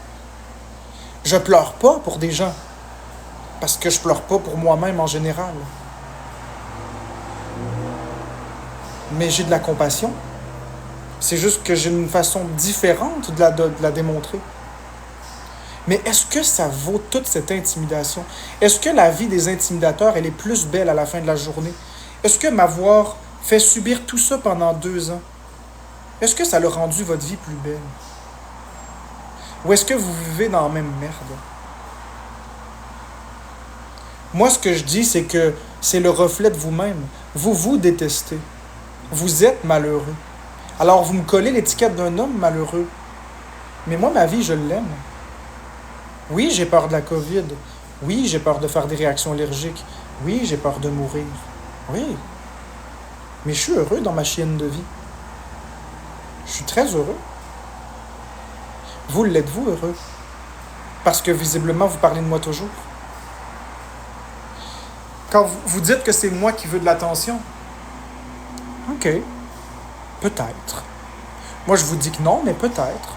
Je pleure pas pour des gens parce que je pleure pas pour moi-même en général. Mais j'ai de la compassion. C'est juste que j'ai une façon différente de la démontrer. Mais est-ce que ça vaut toute cette intimidation? Est-ce que la vie des intimidateurs, elle est plus belle à la fin de la journée? Est-ce que m'avoir fait subir tout ça pendant 2 ans, est-ce que ça a rendu votre vie plus belle? Ou est-ce que vous vivez dans la même merde? Moi, ce que je dis, c'est que c'est le reflet de vous-même. Vous vous détestez. Vous êtes malheureux. Alors, vous me collez l'étiquette d'un homme malheureux. Mais moi, ma vie, je l'aime. Oui, j'ai peur de la COVID. Oui, j'ai peur de faire des réactions allergiques. Oui, j'ai peur de mourir. Oui. Mais je suis heureux dans ma chienne de vie. Je suis très heureux. Vous l'êtes-vous heureux? Parce que visiblement, vous parlez de moi toujours. Quand vous dites que c'est moi qui veux de l'attention, ok, peut-être. Moi, je vous dis que non, mais peut-être.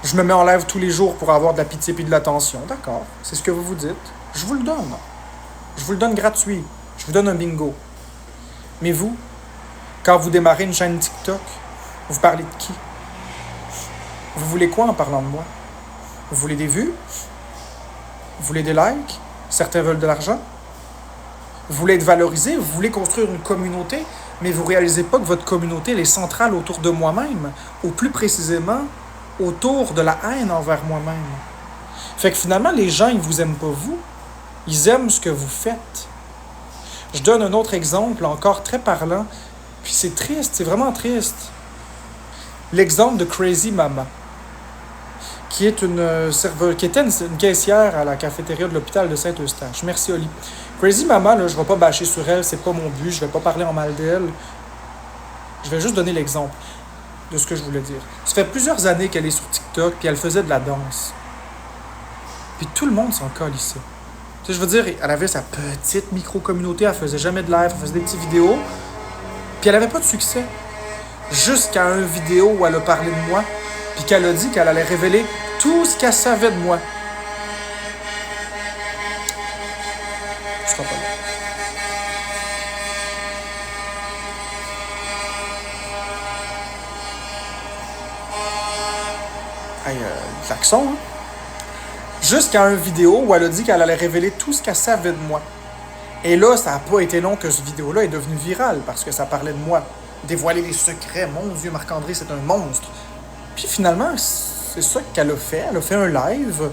Je me mets en lèvres tous les jours pour avoir de la pitié et de l'attention. D'accord, c'est ce que vous vous dites. Je vous le donne. Je vous le donne gratuit. Je vous donne un bingo. Mais vous, quand vous démarrez une chaîne TikTok, vous parlez de qui? Vous voulez quoi en parlant de moi? Vous voulez des vues? Vous voulez des likes? Certains veulent de l'argent? Vous voulez être valorisé? Vous voulez construire une communauté? Mais vous ne réalisez pas que votre communauté elle est centrale autour de moi-même. Ou plus précisément, autour de la haine envers moi-même. Fait que finalement, les gens, ils vous aiment pas vous. Ils aiment ce que vous faites. Je donne un autre exemple, encore très parlant. Puis c'est triste, c'est vraiment triste. L'exemple de Crazy Mama, qui était une caissière à la cafétéria de l'hôpital de Saint-Eustache. Merci, Oli. Crazy Mama, là, je ne vais pas bâcher sur elle, c'est pas mon but, je vais pas parler en mal d'elle. Je vais juste donner l'exemple de ce que je voulais dire. Ça fait plusieurs années qu'elle est sur TikTok, puis elle faisait de la danse. Puis tout le monde s'en calissait. Tu sais, je veux dire, elle avait sa petite micro-communauté, elle faisait jamais de live, elle faisait des petites vidéos, puis elle avait pas de succès. Jusqu'à une vidéo où elle a parlé de moi, puis qu'elle a dit qu'elle allait révéler tout ce qu'elle savait de moi. Je serai pas là. Hey, klaxon, hein? Jusqu'à une vidéo où elle a dit qu'elle allait révéler tout ce qu'elle savait de moi. Et là, ça n'a pas été long que cette vidéo-là est devenue virale, parce que ça parlait de moi. Dévoiler les secrets, mon Dieu, Marc-André, c'est un monstre. Puis finalement, c'est ça qu'elle a fait. Elle a fait un live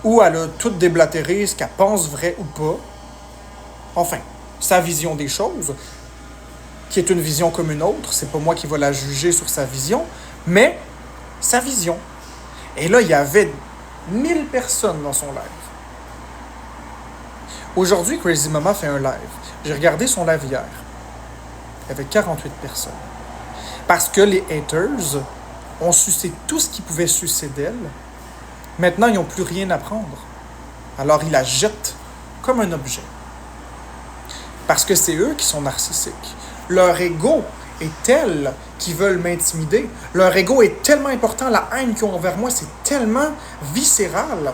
où elle a tout déblatéré, ce qu'elle pense vrai ou pas. Enfin, sa vision des choses, qui est une vision comme une autre. C'est pas moi qui vais la juger sur sa vision, mais sa vision. Et là, il y avait 1000 personnes dans son live. Aujourd'hui, Crazy Mama fait un live. J'ai regardé son live hier. Il y avait 48 personnes. Parce que les haters ont sucé tout ce qu'ils pouvaient sucer d'elle. Maintenant, ils n'ont plus rien à prendre. Alors, ils la jettent comme un objet. Parce que c'est eux qui sont narcissiques. Leur ego est tel qu'ils veulent m'intimider. Leur ego est tellement important, la haine qu'ils ont envers moi, c'est tellement viscéral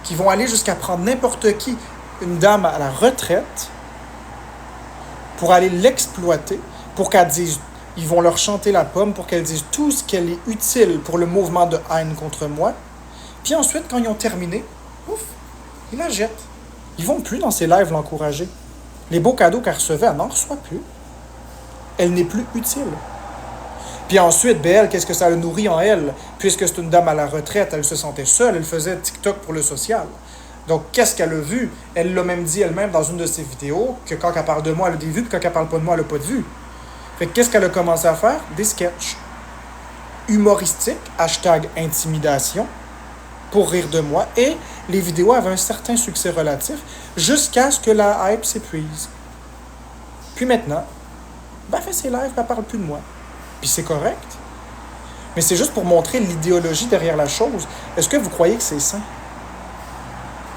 qu'ils vont aller jusqu'à prendre n'importe qui, une dame à la retraite, pour aller l'exploiter, pour qu'elle dise, ils vont leur chanter la pomme, pour qu'elle dise tout ce qu'elle est utile pour le mouvement de haine contre moi. Puis ensuite, quand ils ont terminé, ouf, ils la jettent. Ils vont plus dans ses lives l'encourager. Les beaux cadeaux qu'elle recevait, elle n'en reçoit plus. Elle n'est plus utile. Puis ensuite, elle, qu'est-ce que ça le nourrit en elle? Puisque c'est une dame à la retraite, elle se sentait seule, elle faisait TikTok pour le social. Donc, qu'est-ce qu'elle a vu? Elle l'a même dit elle-même dans une de ses vidéos, que quand elle parle de moi, elle a des vues, puis quand elle parle pas de moi, elle n'a pas de vues. Fait que qu'est-ce qu'elle a commencé à faire? Des sketchs humoristiques, hashtag intimidation, pour rire de moi, et les vidéos avaient un certain succès relatif, jusqu'à ce que la hype s'épuise. Puis maintenant, elle fait ses lives, elle parle plus de moi. Puis c'est correct. Mais c'est juste pour montrer l'idéologie derrière la chose. Est-ce que vous croyez que c'est sain?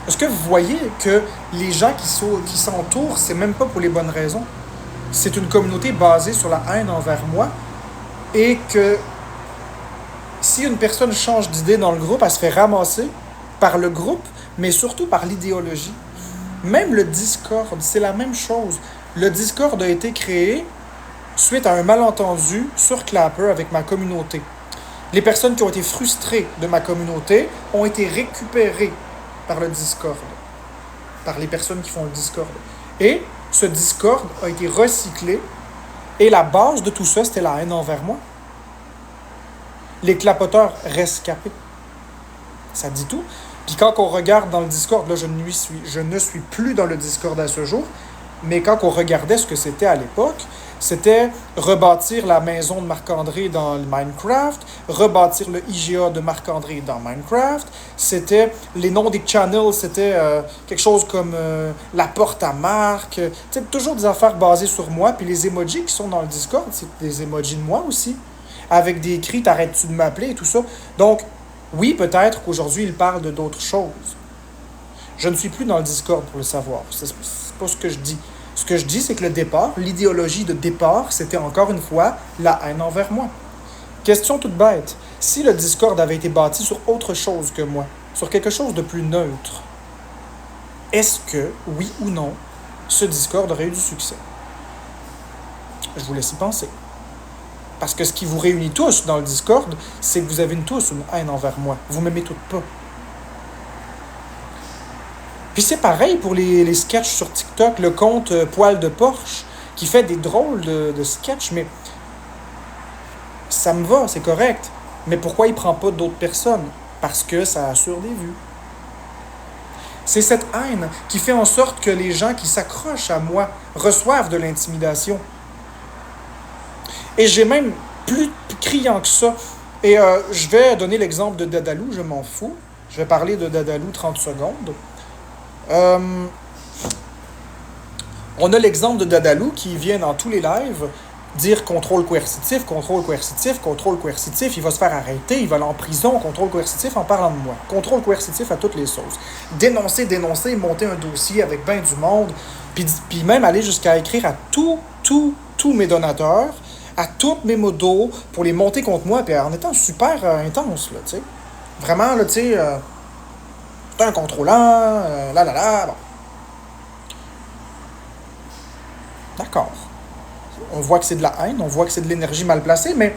Est-ce que vous voyez que les gens qui s'entourent, c'est même pas pour les bonnes raisons? C'est une communauté basée sur la haine envers moi, et que si une personne change d'idée dans le groupe, elle se fait ramasser par le groupe, mais surtout par l'idéologie. Même le Discord, c'est la même chose. Le Discord a été créé suite à un malentendu sur Clapper avec ma communauté. Les personnes qui ont été frustrées de ma communauté ont été récupérées par le Discord, par les personnes qui font le Discord. Et ce Discord a été recyclé, et la base de tout ça, c'était la haine envers moi. Les clapoteurs rescapés. Ça dit tout. Puis quand on regarde dans le Discord, là, je ne suis plus dans le Discord à ce jour, mais quand on regardait ce que c'était à l'époque, c'était rebâtir la maison de Marc-André dans Minecraft, rebâtir le IGA de Marc-André dans Minecraft. C'était les noms des channels, c'était quelque chose comme la porte à Marc. C'est toujours des affaires basées sur moi. Puis les emojis qui sont dans le Discord, c'est des emojis de moi aussi, avec des cris « t'arrêtes-tu de m'appeler » et tout ça. Donc, oui, peut-être qu'aujourd'hui, il parle de d'autres choses. Je ne suis plus dans le Discord pour le savoir. C'est pas ce que je dis. Ce que je dis, c'est que le départ, l'idéologie de départ, c'était encore une fois la haine envers moi. Question toute bête. Si le Discord avait été bâti sur autre chose que moi, sur quelque chose de plus neutre, est-ce que, oui ou non, ce Discord aurait eu du succès? Je vous laisse y penser. Parce que ce qui vous réunit tous dans le Discord, c'est que vous avez tous une haine envers moi. Vous m'aimez toutes pas. Puis c'est pareil pour les sketchs sur TikTok, le compte Poil de Porsche, qui fait des drôles de sketchs, mais ça me va, c'est correct. Mais pourquoi il ne prend pas d'autres personnes? Parce que ça assure des vues. C'est cette haine qui fait en sorte que les gens qui s'accrochent à moi reçoivent de l'intimidation. Et j'ai même plus criant que ça. Et je vais donner l'exemple de Dadalou, je m'en fous. Je vais parler de Dadalou 30 secondes. Euh, on a l'exemple de Dadalou qui vient dans tous les lives dire contrôle coercitif, contrôle coercitif, contrôle coercitif, il va se faire arrêter, il va aller en prison, contrôle coercitif en parlant de moi. Contrôle coercitif à toutes les sauces. Dénoncer, dénoncer, monter un dossier avec ben du monde, puis même aller jusqu'à écrire à tous mes donateurs, à toutes mes modos, pour les monter contre moi, puis en étant super intense, là, tu sais. Vraiment, là, tu sais, c'est un contrôlant, bon. D'accord. On voit que c'est de la haine, on voit que c'est de l'énergie mal placée, mais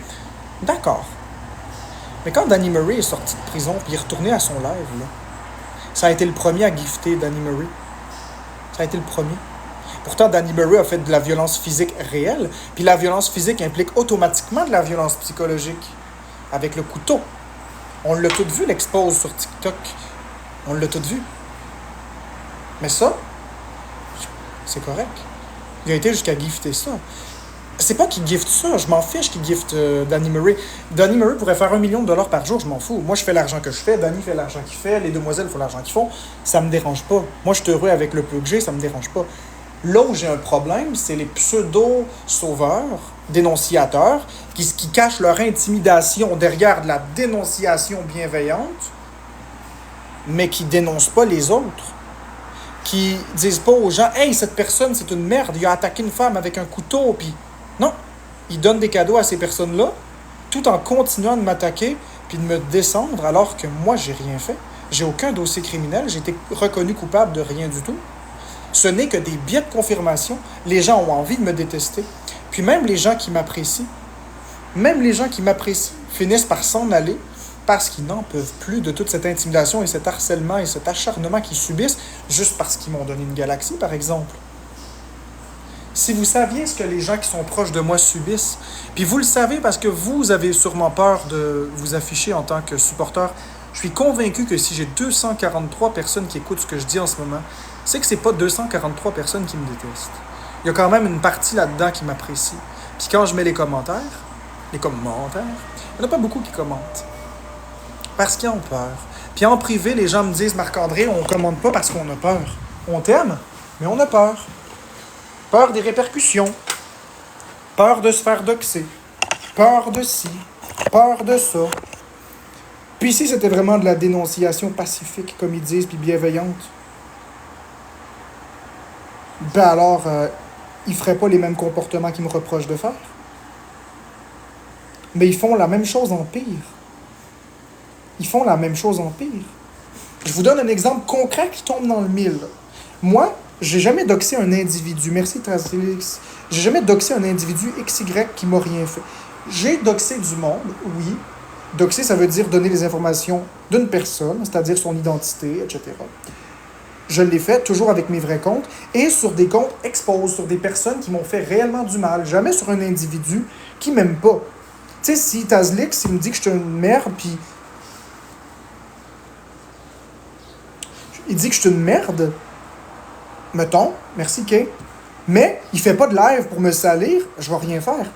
d'accord. Mais quand Danny Murray est sorti de prison puis il est retourné à son live, là, ça a été le premier à gifter Danny Murray. Ça a été le premier. Pourtant, Danny Murray a fait de la violence physique réelle, puis la violence physique implique automatiquement de la violence psychologique. Avec le couteau. On l'a tout vu, l'expose sur TikTok. On l'a tout vu. Mais ça, c'est correct. Il a été jusqu'à gifter ça. C'est pas qu'il gift ça, je m'en fiche qu'il gift Danny Murray. Danny Murray pourrait faire $1 million par jour, je m'en fous. Moi, je fais l'argent que je fais, Danny fait l'argent qu'il fait, les demoiselles font l'argent qu'ils font. Ça me dérange pas. Moi, je suis heureux avec le peu que j'ai, ça me dérange pas. Là où j'ai un problème, c'est les pseudo-sauveurs, dénonciateurs, qui cachent leur intimidation derrière de la dénonciation bienveillante, mais qui dénoncent pas les autres. Qui disent pas aux gens « Hey, cette personne, c'est une merde, il a attaqué une femme avec un couteau, puis... » Non, ils donnent des cadeaux à ces personnes-là, tout en continuant de m'attaquer, puis de me descendre, alors que moi, j'ai rien fait. J'ai aucun dossier criminel, j'ai été reconnu coupable de rien du tout. Ce n'est que des biais de confirmation. Les gens ont envie de me détester. Puis même les gens qui m'apprécient, finissent par s'en aller parce qu'ils n'en peuvent plus de toute cette intimidation et cet harcèlement et cet acharnement qu'ils subissent juste parce qu'ils m'ont donné une galaxie, par exemple. Si vous saviez ce que les gens qui sont proches de moi subissent, puis vous le savez parce que vous avez sûrement peur de vous afficher en tant que supporter, je suis convaincu que si j'ai 243 personnes qui écoutent ce que je dis en ce moment, c'est que c'est pas 243 personnes qui me détestent. Il y a quand même une partie là-dedans qui m'apprécie. Puis quand je mets les commentaires, il n'y en a pas beaucoup qui commentent. Parce qu'ils ont peur. Puis en privé, les gens me disent « Marc-André, on ne commente pas parce qu'on a peur. On t'aime, mais on a peur. Peur des répercussions. Peur de se faire doxer. Peur de ci. Peur de ça. » Puis si c'était vraiment de la dénonciation pacifique, comme ils disent, puis bienveillante, ben alors, ils feraient pas les mêmes comportements qu'ils me reprochent de faire. Mais ils font la même chose en pire. Ils font la même chose en pire. Je vous donne un exemple concret qui tombe dans le mille. Moi, j'ai jamais doxé un individu. Merci, Trazilix. J'ai jamais doxé un individu XY qui m'a rien fait. J'ai doxé du monde, oui. Doxer, ça veut dire donner les informations d'une personne, c'est-à-dire son identité, etc. Je l'ai fait toujours avec mes vrais comptes et sur des comptes expose, sur des personnes qui m'ont fait réellement du mal. Jamais sur un individu qui m'aime pas. Tu sais, si Tazlix, il me dit que je suis une merde, puis il dit que je suis une merde, mettons, merci Kay, mais il fait pas de live pour me salir, je vais rien faire.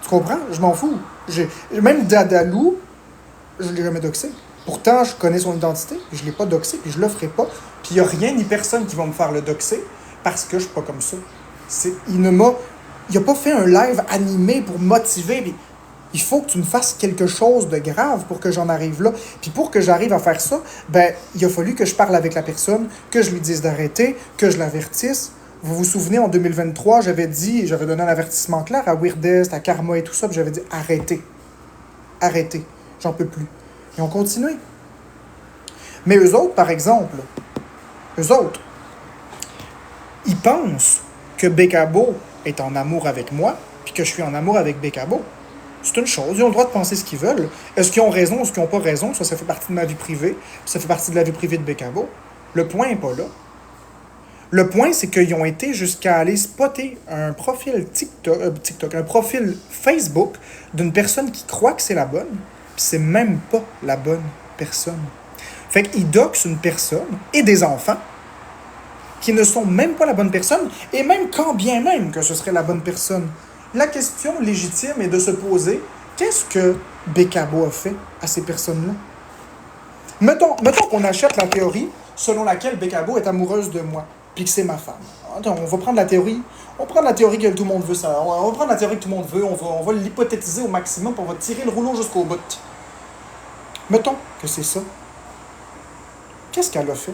Tu comprends? Je m'en fous. Même Dadalou, je l'ai jamais doxé. Pourtant, je connais son identité, je l'ai pas doxé, puis je le ferai pas. Puis il n'y a rien ni personne qui va me faire le doxer parce que je suis pas comme ça. Il a pas fait un live animé pour motiver. Mais il faut que tu me fasses quelque chose de grave pour que j'en arrive là. Puis pour que j'arrive à faire ça, ben il a fallu que je parle avec la personne, que je lui dise d'arrêter, que je l'avertisse. Vous vous souvenez, en 2023, j'avais donné un avertissement clair à Weirdest, à Karma et tout ça, puis j'avais dit arrêtez. Arrêtez. J'en peux plus. Ils ont continué. Mais eux autres, par exemple, ils pensent que Bécabo est en amour avec moi, puis que je suis en amour avec Bécabo. C'est une chose, ils ont le droit de penser ce qu'ils veulent. Est-ce qu'ils ont raison ou est-ce qu'ils n'ont pas raison? Ça fait partie de ma vie privée, ça fait partie de la vie privée de Bécabo. Le point n'est pas là. Le point, c'est qu'ils ont été jusqu'à aller spotter un profil TikTok, un profil Facebook d'une personne qui croit que c'est la bonne, puis c'est même pas la bonne personne. Fait qu'ils doxent une personne et des enfants qui ne sont même pas la bonne personne, et même quand bien même que ce serait la bonne personne. La question légitime est de se poser, Qu'est-ce que Bécabo a fait à ces personnes-là? Mettons qu'on achète la théorie selon laquelle Bécabo est amoureuse de moi, puis que c'est ma femme. Attends, on va prendre la théorie. On prend la théorie que tout le monde veut, ça. On va prendre la théorie que tout le monde veut, on va l'hypothétiser au maximum, puis on va tirer le rouleau jusqu'au bout. Mettons que c'est ça. Qu'est-ce qu'elle a fait?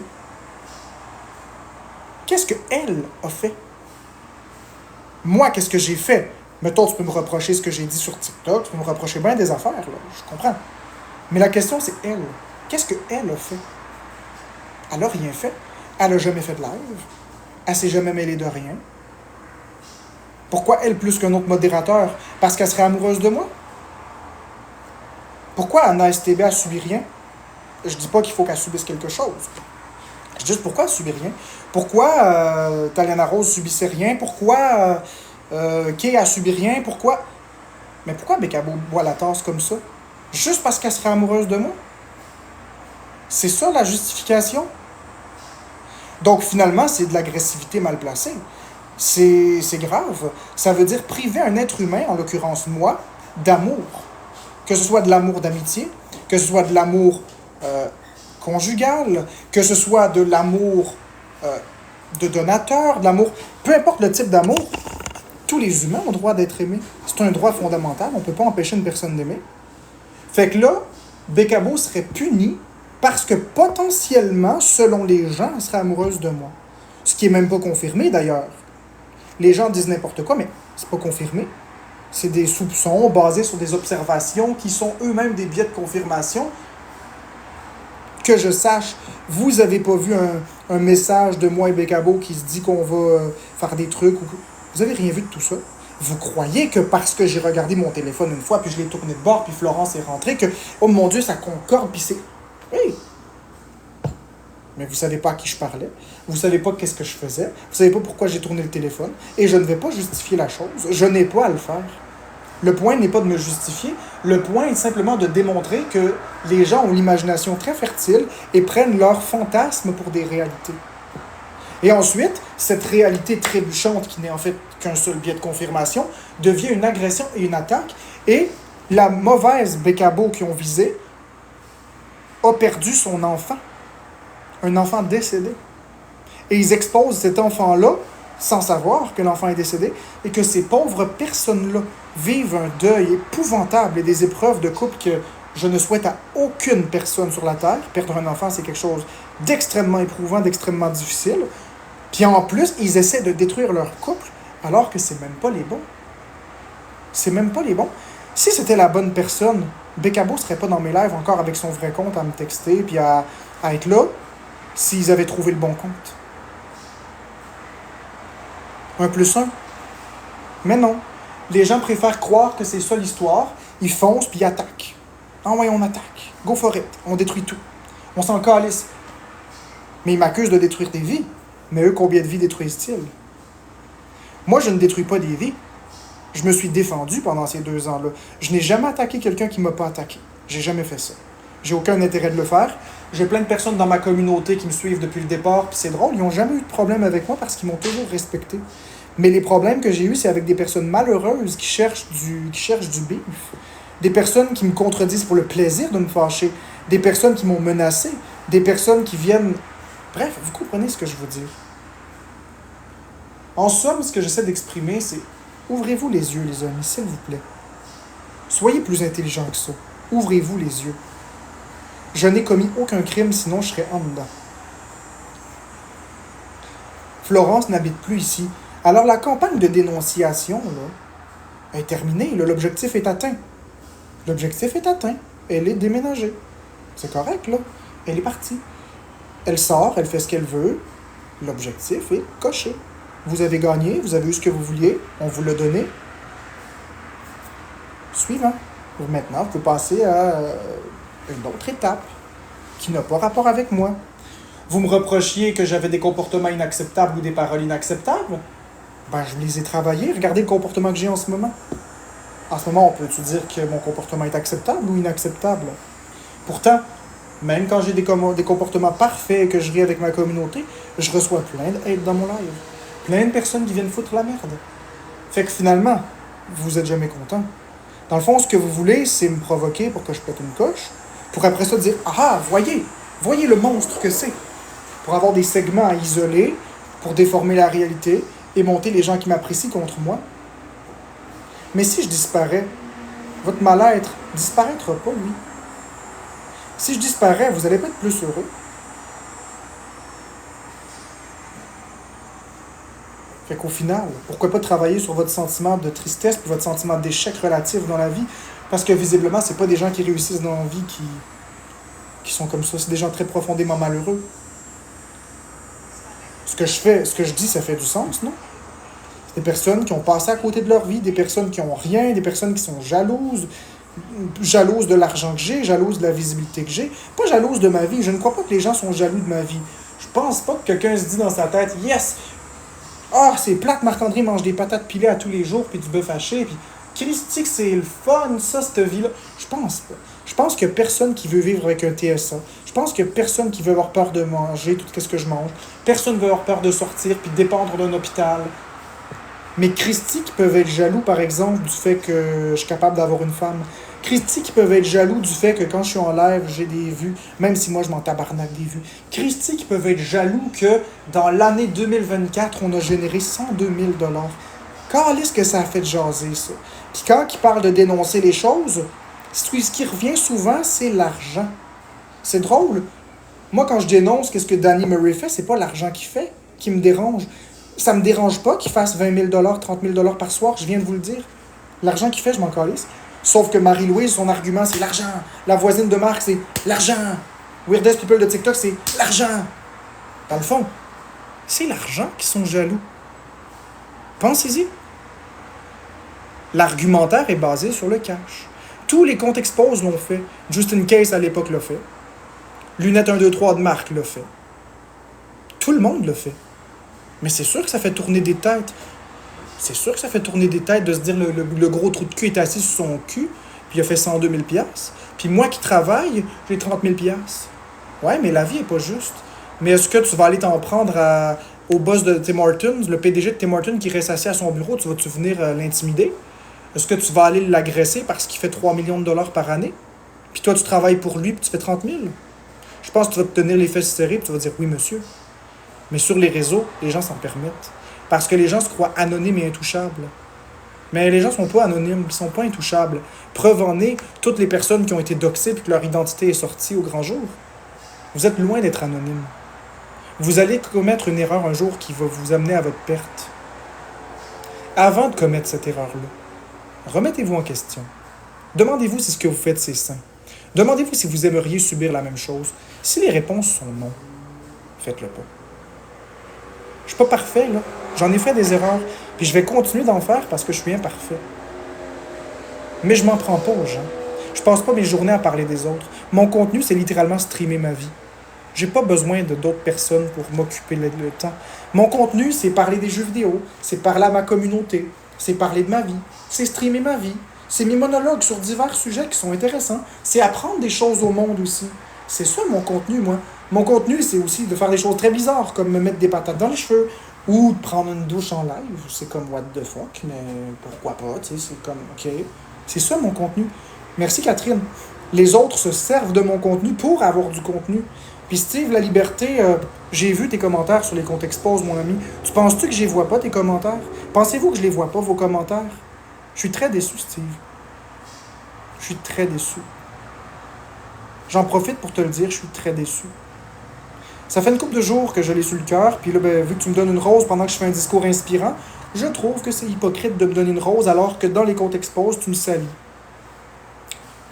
Qu'est-ce qu'elle a fait? Moi, qu'est-ce que j'ai fait? Mettons, tu peux me reprocher ce que j'ai dit sur TikTok, tu peux me reprocher bien des affaires, là, je comprends. Mais la question, c'est elle. Qu'est-ce qu'elle a fait? Elle n'a rien fait. Elle n'a jamais fait de live. Elle s'est jamais mêlée de rien. Pourquoi elle plus qu'un autre modérateur? Parce qu'elle serait amoureuse de moi? Pourquoi Anna STB a subi rien? Je dis pas qu'il faut qu'elle subisse quelque chose. Je dis juste pourquoi elle subit rien? Pourquoi Taliana Rose subissait rien? Pourquoi Kay a subi rien? Pourquoi? Mais pourquoi Bécabo boit la tasse comme ça? Juste parce qu'elle serait amoureuse de moi? C'est ça la justification? Donc finalement, c'est de l'agressivité mal placée. C'est grave. Ça veut dire priver un être humain, en l'occurrence moi, d'amour. Que ce soit de l'amour d'amitié, que ce soit de l'amour conjugal, que ce soit de l'amour de donateur, de l'amour, peu importe le type d'amour, tous les humains ont le droit d'être aimés. C'est un droit fondamental, on ne peut pas empêcher une personne d'aimer. Fait que là, Bécabo serait puni parce que potentiellement, selon les gens, elle serait amoureuse de moi. Ce qui n'est même pas confirmé d'ailleurs. Les gens disent n'importe quoi, mais c'est pas confirmé. C'est des soupçons basés sur des observations qui sont eux-mêmes des biais de confirmation. Que je sache, vous n'avez pas vu un message de moi et Bécabo qui se dit qu'on va faire des trucs. Vous n'avez rien vu de tout ça. Vous croyez que parce que j'ai regardé mon téléphone une fois, puis je l'ai tourné de bord, puis Florence est rentrée, que, oh mon Dieu, ça concorde, puis c'est... Oui! Mais vous savez pas à qui je parlais. Vous savez pas qu'est-ce que je faisais. Vous savez pas pourquoi j'ai tourné le téléphone. Et je ne vais pas justifier la chose. Je n'ai pas à le faire. Le point n'est pas de me justifier. Le point est simplement de démontrer que les gens ont l'imagination très fertile et prennent leurs fantasmes pour des réalités. Et ensuite, cette réalité trébuchante, qui n'est en fait qu'un seul biais de confirmation, devient une agression et une attaque. Et la mauvaise Bécabo qu'ils ont visée a perdu son enfant. Un enfant décédé. Et ils exposent cet enfant-là sans savoir que l'enfant est décédé et que ces pauvres personnes-là vivent un deuil épouvantable et des épreuves de couple que je ne souhaite à aucune personne sur la Terre. Perdre un enfant, c'est quelque chose d'extrêmement éprouvant, d'extrêmement difficile. Puis en plus, ils essaient de détruire leur couple alors que c'est même pas les bons. C'est même pas les bons. Si c'était la bonne personne, Bécabo serait pas dans mes lives encore avec son vrai compte à me texter puis à être là s'ils avaient trouvé le bon compte. 1+1. Mais non. Les gens préfèrent croire que c'est ça l'histoire. Ils foncent puis ils attaquent. Ah ouais, on attaque. Go for it. On détruit tout. On s'en calisse. Mais ils m'accusent de détruire des vies. Mais eux, combien de vies détruisent-ils? Moi, je ne détruis pas des vies. Je me suis défendu pendant ces 2 ans-là. Je n'ai jamais attaqué quelqu'un qui ne m'a pas attaqué. J'ai jamais fait ça. J'ai aucun intérêt de le faire. J'ai plein de personnes dans ma communauté qui me suivent depuis le départ, puis c'est drôle, ils n'ont jamais eu de problème avec moi parce qu'ils m'ont toujours respecté. Mais les problèmes que j'ai eus, c'est avec des personnes malheureuses qui cherchent du beef. Des personnes qui me contredisent pour le plaisir de me fâcher. Des personnes qui m'ont menacé. Des personnes qui viennent... Bref, vous comprenez ce que je veux dire. En somme, ce que j'essaie d'exprimer, c'est ouvrez-vous les yeux, les amis, s'il vous plaît. Soyez plus intelligents que ça. Ouvrez-vous les yeux. Je n'ai commis aucun crime, sinon je serais en dedans. Florence n'habite plus ici. Alors la campagne de dénonciation là, est terminée. Là, l'objectif est atteint. L'objectif est atteint. Elle est déménagée. C'est correct, là. Elle est partie. Elle sort, elle fait ce qu'elle veut. L'objectif est coché. Vous avez gagné, vous avez eu ce que vous vouliez, on vous l'a donné. Suivant. Maintenant, vous pouvez passer à une autre étape qui n'a pas rapport avec moi. Vous me reprochiez que j'avais des comportements inacceptables ou des paroles inacceptables? Ben, je les ai travaillés. Regardez le comportement que j'ai en ce moment. En ce moment, on peut-tu dire que mon comportement est acceptable ou inacceptable? Pourtant, même quand j'ai des comportements parfaits et que je ris avec ma communauté, je reçois plein d'hate dans mon live. Plein de personnes qui viennent foutre la merde. Fait que finalement, vous êtes jamais content. Dans le fond, ce que vous voulez, c'est me provoquer pour que je pète une coche, pour après ça dire, ah, voyez le monstre que c'est. Pour avoir des segments à isoler, pour déformer la réalité et monter les gens qui m'apprécient contre moi. Mais si je disparais, votre mal-être disparaîtra pas, lui. Si je disparais, vous allez pas être plus heureux. Fait qu'au final, pourquoi pas travailler sur votre sentiment de tristesse puis votre sentiment d'échec relatif dans la vie? Parce que visiblement, c'est pas des gens qui réussissent dans la vie qui sont comme ça. C'est des gens très profondément malheureux. Ce que je fais, ce que je dis, ça fait du sens, non? C'est des personnes qui ont passé à côté de leur vie, des personnes qui ont rien, des personnes qui sont jalouses de l'argent que j'ai, jalouses de la visibilité que j'ai, pas jalouses de ma vie. Je ne crois pas que les gens sont jaloux de ma vie. Je pense pas que quelqu'un se dit dans sa tête, yes, ah, c'est plate, Marc-André mange des patates pilées à tous les jours, puis du bœuf haché, puis Christique, c'est le fun, ça, cette vie-là. Je pense pas. Je pense qu'il y a personne qui veut vivre avec un TSA. Je pense qu'il y a personne qui veut avoir peur de manger tout ce que je mange. Personne ne veut avoir peur de sortir puis de dépendre d'un hôpital. Mais Christy qui peuvent être jaloux, par exemple, du fait que je suis capable d'avoir une femme. Christy qui peuvent être jaloux du fait que quand je suis en live, j'ai des vues, même si moi je m'en tabarnak des vues. Christy qui peuvent être jaloux que dans l'année 2024, on a généré 102 000 $. Calisse que ça a fait jaser, ça. Puis quand ils parlent de dénoncer les choses, ce qui revient souvent, c'est l'argent. C'est drôle. Moi, quand je dénonce qu'est-ce que Danny Murray fait, c'est pas l'argent qu'il fait qui me dérange. Ça me dérange pas qu'il fasse 20 000 $, 30 000 $ par soir, je viens de vous le dire. L'argent qu'il fait, je m'en calisse. Sauf que Marie-Louise, son argument, c'est l'argent. La voisine de Marc, c'est l'argent. Weirdest People de TikTok, c'est l'argent. Dans le fond, c'est l'argent qui sont jaloux. Pensez-y. L'argumentaire est basé sur le cash. Tous les comptes expose l'ont fait. Justin Case, à l'époque, l'a fait. Lunettes 1, 2, 3 de Marc l'a fait. Tout le monde l'a fait. Mais c'est sûr que ça fait tourner des têtes. C'est sûr que ça fait tourner des têtes de se dire le gros trou de cul est assis sur son cul, puis il a fait 102 000 $. Puis moi qui travaille, j'ai 30 000 $. Ouais, mais la vie est pas juste. Mais est-ce que tu vas aller t'en prendre au boss de Tim Hortons, le PDG de Tim Hortons qui reste assis à son bureau, tu vas-tu venir l'intimider? Est-ce que tu vas aller l'agresser parce qu'il fait 3 millions de dollars par année? Puis toi, tu travailles pour lui, puis tu fais 30 000? Je pense que tu vas te tenir les fesses serrées, puis tu vas dire oui, monsieur. Mais sur les réseaux, les gens s'en permettent. Parce que les gens se croient anonymes et intouchables. Mais les gens ne sont pas anonymes, ils ne sont pas intouchables. Preuve en est, toutes les personnes qui ont été doxées et que leur identité est sortie au grand jour. Vous êtes loin d'être anonyme. Vous allez commettre une erreur un jour qui va vous amener à votre perte. Avant de commettre cette erreur-là, remettez-vous en question. Demandez-vous si ce que vous faites, c'est sain. Demandez-vous si vous aimeriez subir la même chose. Si les réponses sont non, faites-le pas. Je suis pas parfait, là. J'en ai fait des erreurs. Puis je vais continuer d'en faire parce que je suis imparfait. Mais je m'en prends pas aux gens. Je passe pas mes journées à parler des autres. Mon contenu, c'est littéralement streamer ma vie. J'ai pas besoin de d'autres personnes pour m'occuper le temps. Mon contenu, c'est parler des jeux vidéo. C'est parler à ma communauté. C'est parler de ma vie. C'est streamer ma vie. C'est mes monologues sur divers sujets qui sont intéressants. C'est apprendre des choses au monde aussi. C'est ça mon contenu, moi. Mon contenu, c'est aussi de faire des choses très bizarres, comme me mettre des patates dans les cheveux, ou de prendre une douche en live. C'est comme what the fuck, mais pourquoi pas, tu sais, c'est comme, ok. C'est ça mon contenu. Merci Catherine. Les autres se servent de mon contenu pour avoir du contenu. Puis Steve, la liberté, j'ai vu tes commentaires sur les comptes Expose, mon ami. Tu penses-tu que je les vois pas, tes commentaires? Pensez-vous que je les vois pas, vos commentaires? Je suis très déçu, Steve. Je suis très déçu. J'en profite pour te le dire, je suis très déçu. Ça fait une couple de jours que je l'ai sur le cœur, puis là, vu que tu me donnes une rose pendant que je fais un discours inspirant, je trouve que c'est hypocrite de me donner une rose alors que dans les comptes Expose, tu me salis.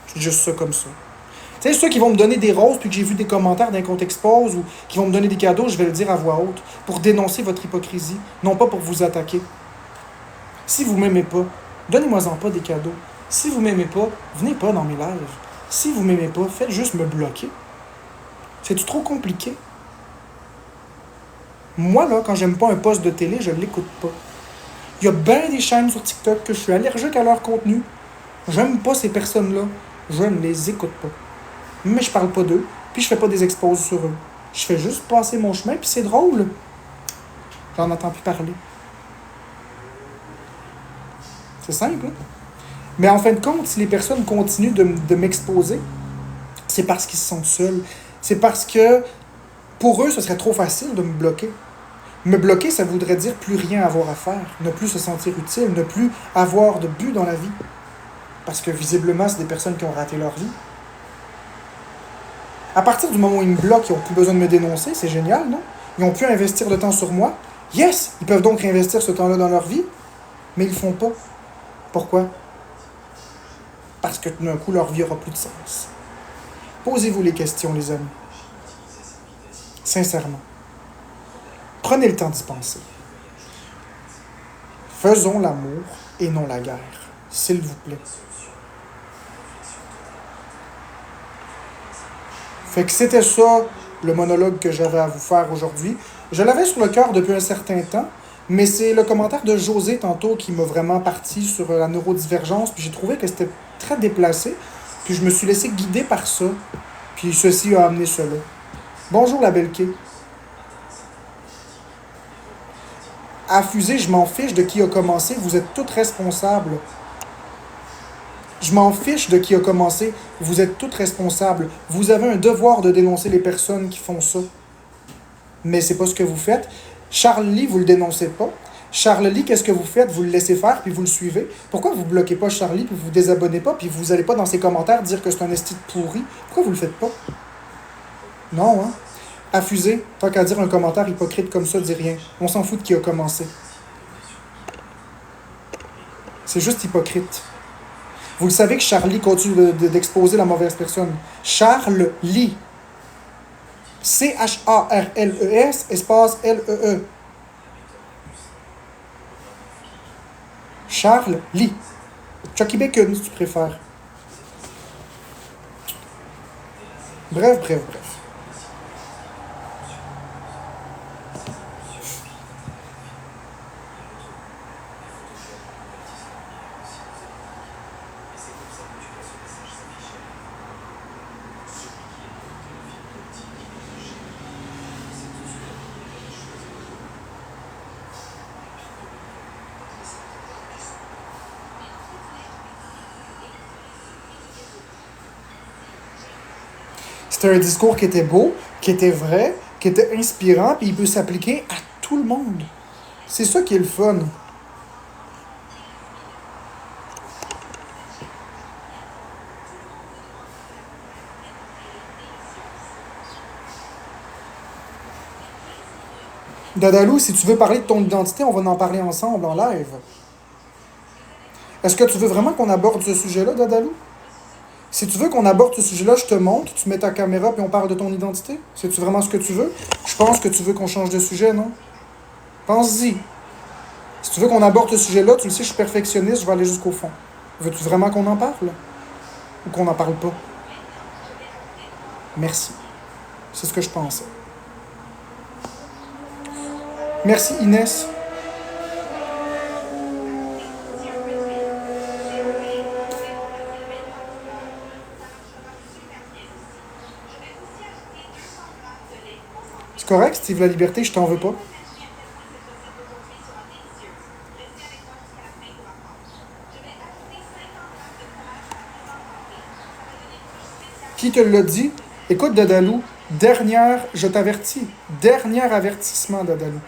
C'est juste ça comme ça. Tu sais, ceux qui vont me donner des roses puis que j'ai vu des commentaires d'un compte Expose ou qui vont me donner des cadeaux, je vais le dire à voix haute pour dénoncer votre hypocrisie, non pas pour vous attaquer. Si vous m'aimez pas, donnez-moi-en pas des cadeaux. Si vous m'aimez pas, venez pas dans mes lives. Si vous m'aimez pas, faites juste me bloquer. C'est-tu trop compliqué? Moi, là, quand j'aime pas un poste de télé, je l'écoute pas. Il y a bien des chaînes sur TikTok que je suis allergique à leur contenu. J'aime pas ces personnes-là. Je ne les écoute pas. Mais je parle pas d'eux, puis je fais pas des exposes sur eux. Je fais juste passer mon chemin, puis c'est drôle. J'en entends plus parler. C'est simple, hein? Mais en fin de compte, si les personnes continuent de m'exposer, c'est parce qu'ils se sentent seuls. C'est parce que pour eux, ce serait trop facile de me bloquer. Me bloquer, ça voudrait dire plus rien avoir à faire, ne plus se sentir utile, ne plus avoir de but dans la vie. Parce que visiblement, c'est des personnes qui ont raté leur vie. À partir du moment où ils me bloquent, ils n'ont plus besoin de me dénoncer, c'est génial, non? Ils ont pu investir le temps sur moi. Yes! Ils peuvent donc réinvestir ce temps-là dans leur vie, mais ils ne le font pas. Pourquoi? Parce que tout d'un coup, leur vie n'aura plus de sens. Posez-vous les questions, les amis. Sincèrement. Prenez le temps d'y penser. Faisons l'amour et non la guerre, s'il vous plaît. Fait que c'était ça, le monologue que j'avais à vous faire aujourd'hui. Je l'avais sur le cœur depuis un certain temps, mais c'est le commentaire de José tantôt qui m'a vraiment parti sur la neurodivergence, puis j'ai trouvé que c'était très déplacé, puis je me suis laissé guider par ça, puis ceci a amené cela. Bonjour la belle Kay. Affusé, je m'en fiche de qui a commencé, vous êtes toutes responsables. Je m'en fiche de qui a commencé, vous êtes toutes responsables. Vous avez un devoir de dénoncer les personnes qui font ça. Mais c'est pas ce que vous faites. Charles Lee, vous le dénoncez pas. Charles Lee, qu'est-ce que vous faites? Vous le laissez faire, puis vous le suivez. Pourquoi vous bloquez pas Charlie, puis vous vous désabonnez pas, puis vous allez pas dans ses commentaires dire que c'est un esti de pourri? Pourquoi vous le faites pas? Non, hein? Affusé, tant qu'à dire un commentaire hypocrite comme ça, dis rien. On s'en fout de qui a commencé. C'est juste hypocrite. Vous le savez que Charlie continue d'exposer la mauvaise personne. Charles Lee. C-H-A-R-L-E-S, espace L-E-E. Charles Lee. Chucky Bacon, si tu préfères. Bref. C'était un discours qui était beau, qui était vrai, qui était inspirant, puis il peut s'appliquer à tout le monde. C'est ça qui est le fun. Dadalou, si tu veux parler de ton identité, on va en parler ensemble en live. Est-ce que tu veux vraiment qu'on aborde ce sujet-là, Dadalou? Si tu veux qu'on aborde ce sujet-là, je te montre, tu mets ta caméra puis on parle de ton identité. C'est-tu vraiment ce que tu veux? Je pense que tu veux qu'on change de sujet, non? Pense-y. Si tu veux qu'on aborde ce sujet-là, tu le sais, je suis perfectionniste, je vais aller jusqu'au fond. Veux-tu vraiment qu'on en parle? Ou qu'on n'en parle pas? Merci. C'est ce que je pensais. Merci Inès. C'est correct, Steve La Liberté, je t'en veux pas. Qui te l'a dit? Écoute, Dadalou, je t'avertis, dernier avertissement, Dadalou.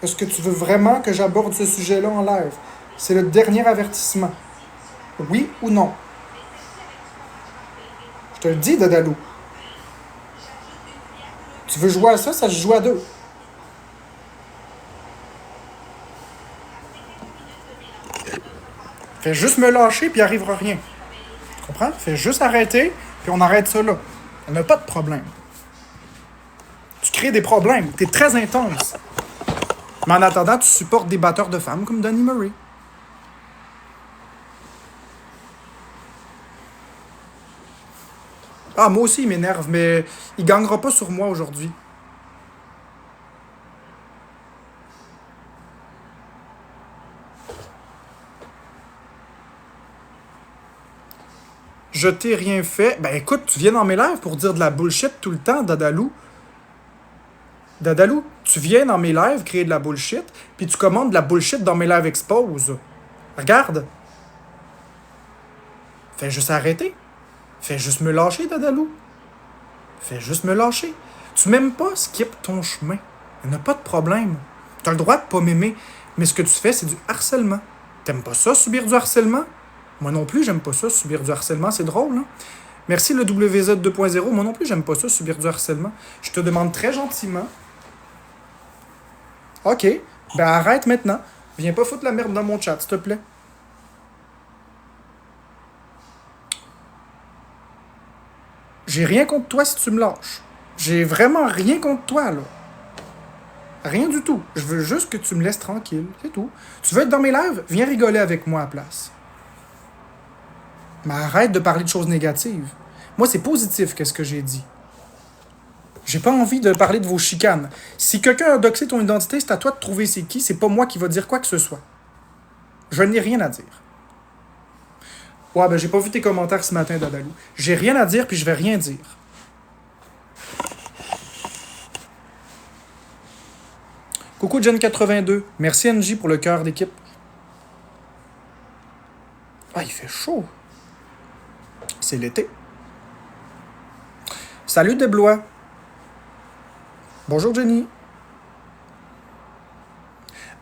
Est-ce que tu veux vraiment que j'aborde ce sujet-là en live? C'est le dernier avertissement. Oui ou non? Je te le dis, Dadalou. Tu veux jouer à ça, ça se joue à deux. Fais juste me lâcher, puis il arrivera rien. Tu comprends? Fais juste arrêter, puis on arrête ça là. On n'a pas de problème. Tu crées des problèmes. T'es très intense. Mais en attendant, tu supportes des batteurs de femmes comme Donnie Murray. Ah, moi aussi, il m'énerve, mais il gagnera pas sur moi aujourd'hui. Je t'ai rien fait. Ben écoute, tu viens dans mes lives pour dire de la bullshit tout le temps, Dadalou. Dadalou, tu viens dans mes lives créer de la bullshit, puis tu commandes de la bullshit dans mes lives expose. Regarde. Fais juste arrêter. Fais juste me lâcher, Dadalou. Fais juste me lâcher. Tu m'aimes pas, skip ton chemin. Il n'y a pas de problème. Tu as le droit de pas m'aimer, mais ce que tu fais, c'est du harcèlement. T'aimes pas ça, subir du harcèlement? Moi non plus, j'aime pas ça, subir du harcèlement, c'est drôle, hein? Merci le WZ 2.0, moi non plus, j'aime pas ça, subir du harcèlement. Je te demande très gentiment. OK, ben arrête maintenant. Viens pas foutre la merde dans mon chat, s'il te plaît. J'ai rien contre toi si tu me lâches. J'ai vraiment rien contre toi, là. Rien du tout. Je veux juste que tu me laisses tranquille, c'est tout. Tu veux être dans mes lives? Viens rigoler avec moi à la place. Mais arrête de parler de choses négatives. Moi, c'est positif, qu'est-ce que j'ai dit. J'ai pas envie de parler de vos chicanes. Si quelqu'un a doxé ton identité, c'est à toi de trouver c'est qui, c'est pas moi qui va dire quoi que ce soit. Je n'ai rien à dire. Ouais, ben j'ai pas vu tes commentaires ce matin, Dadalou. J'ai rien à dire, puis je vais rien dire. Coucou Jen82. Merci NJ pour le cœur d'équipe. Ah, il fait chaud. C'est l'été. Salut Deblois. Bonjour Jenny.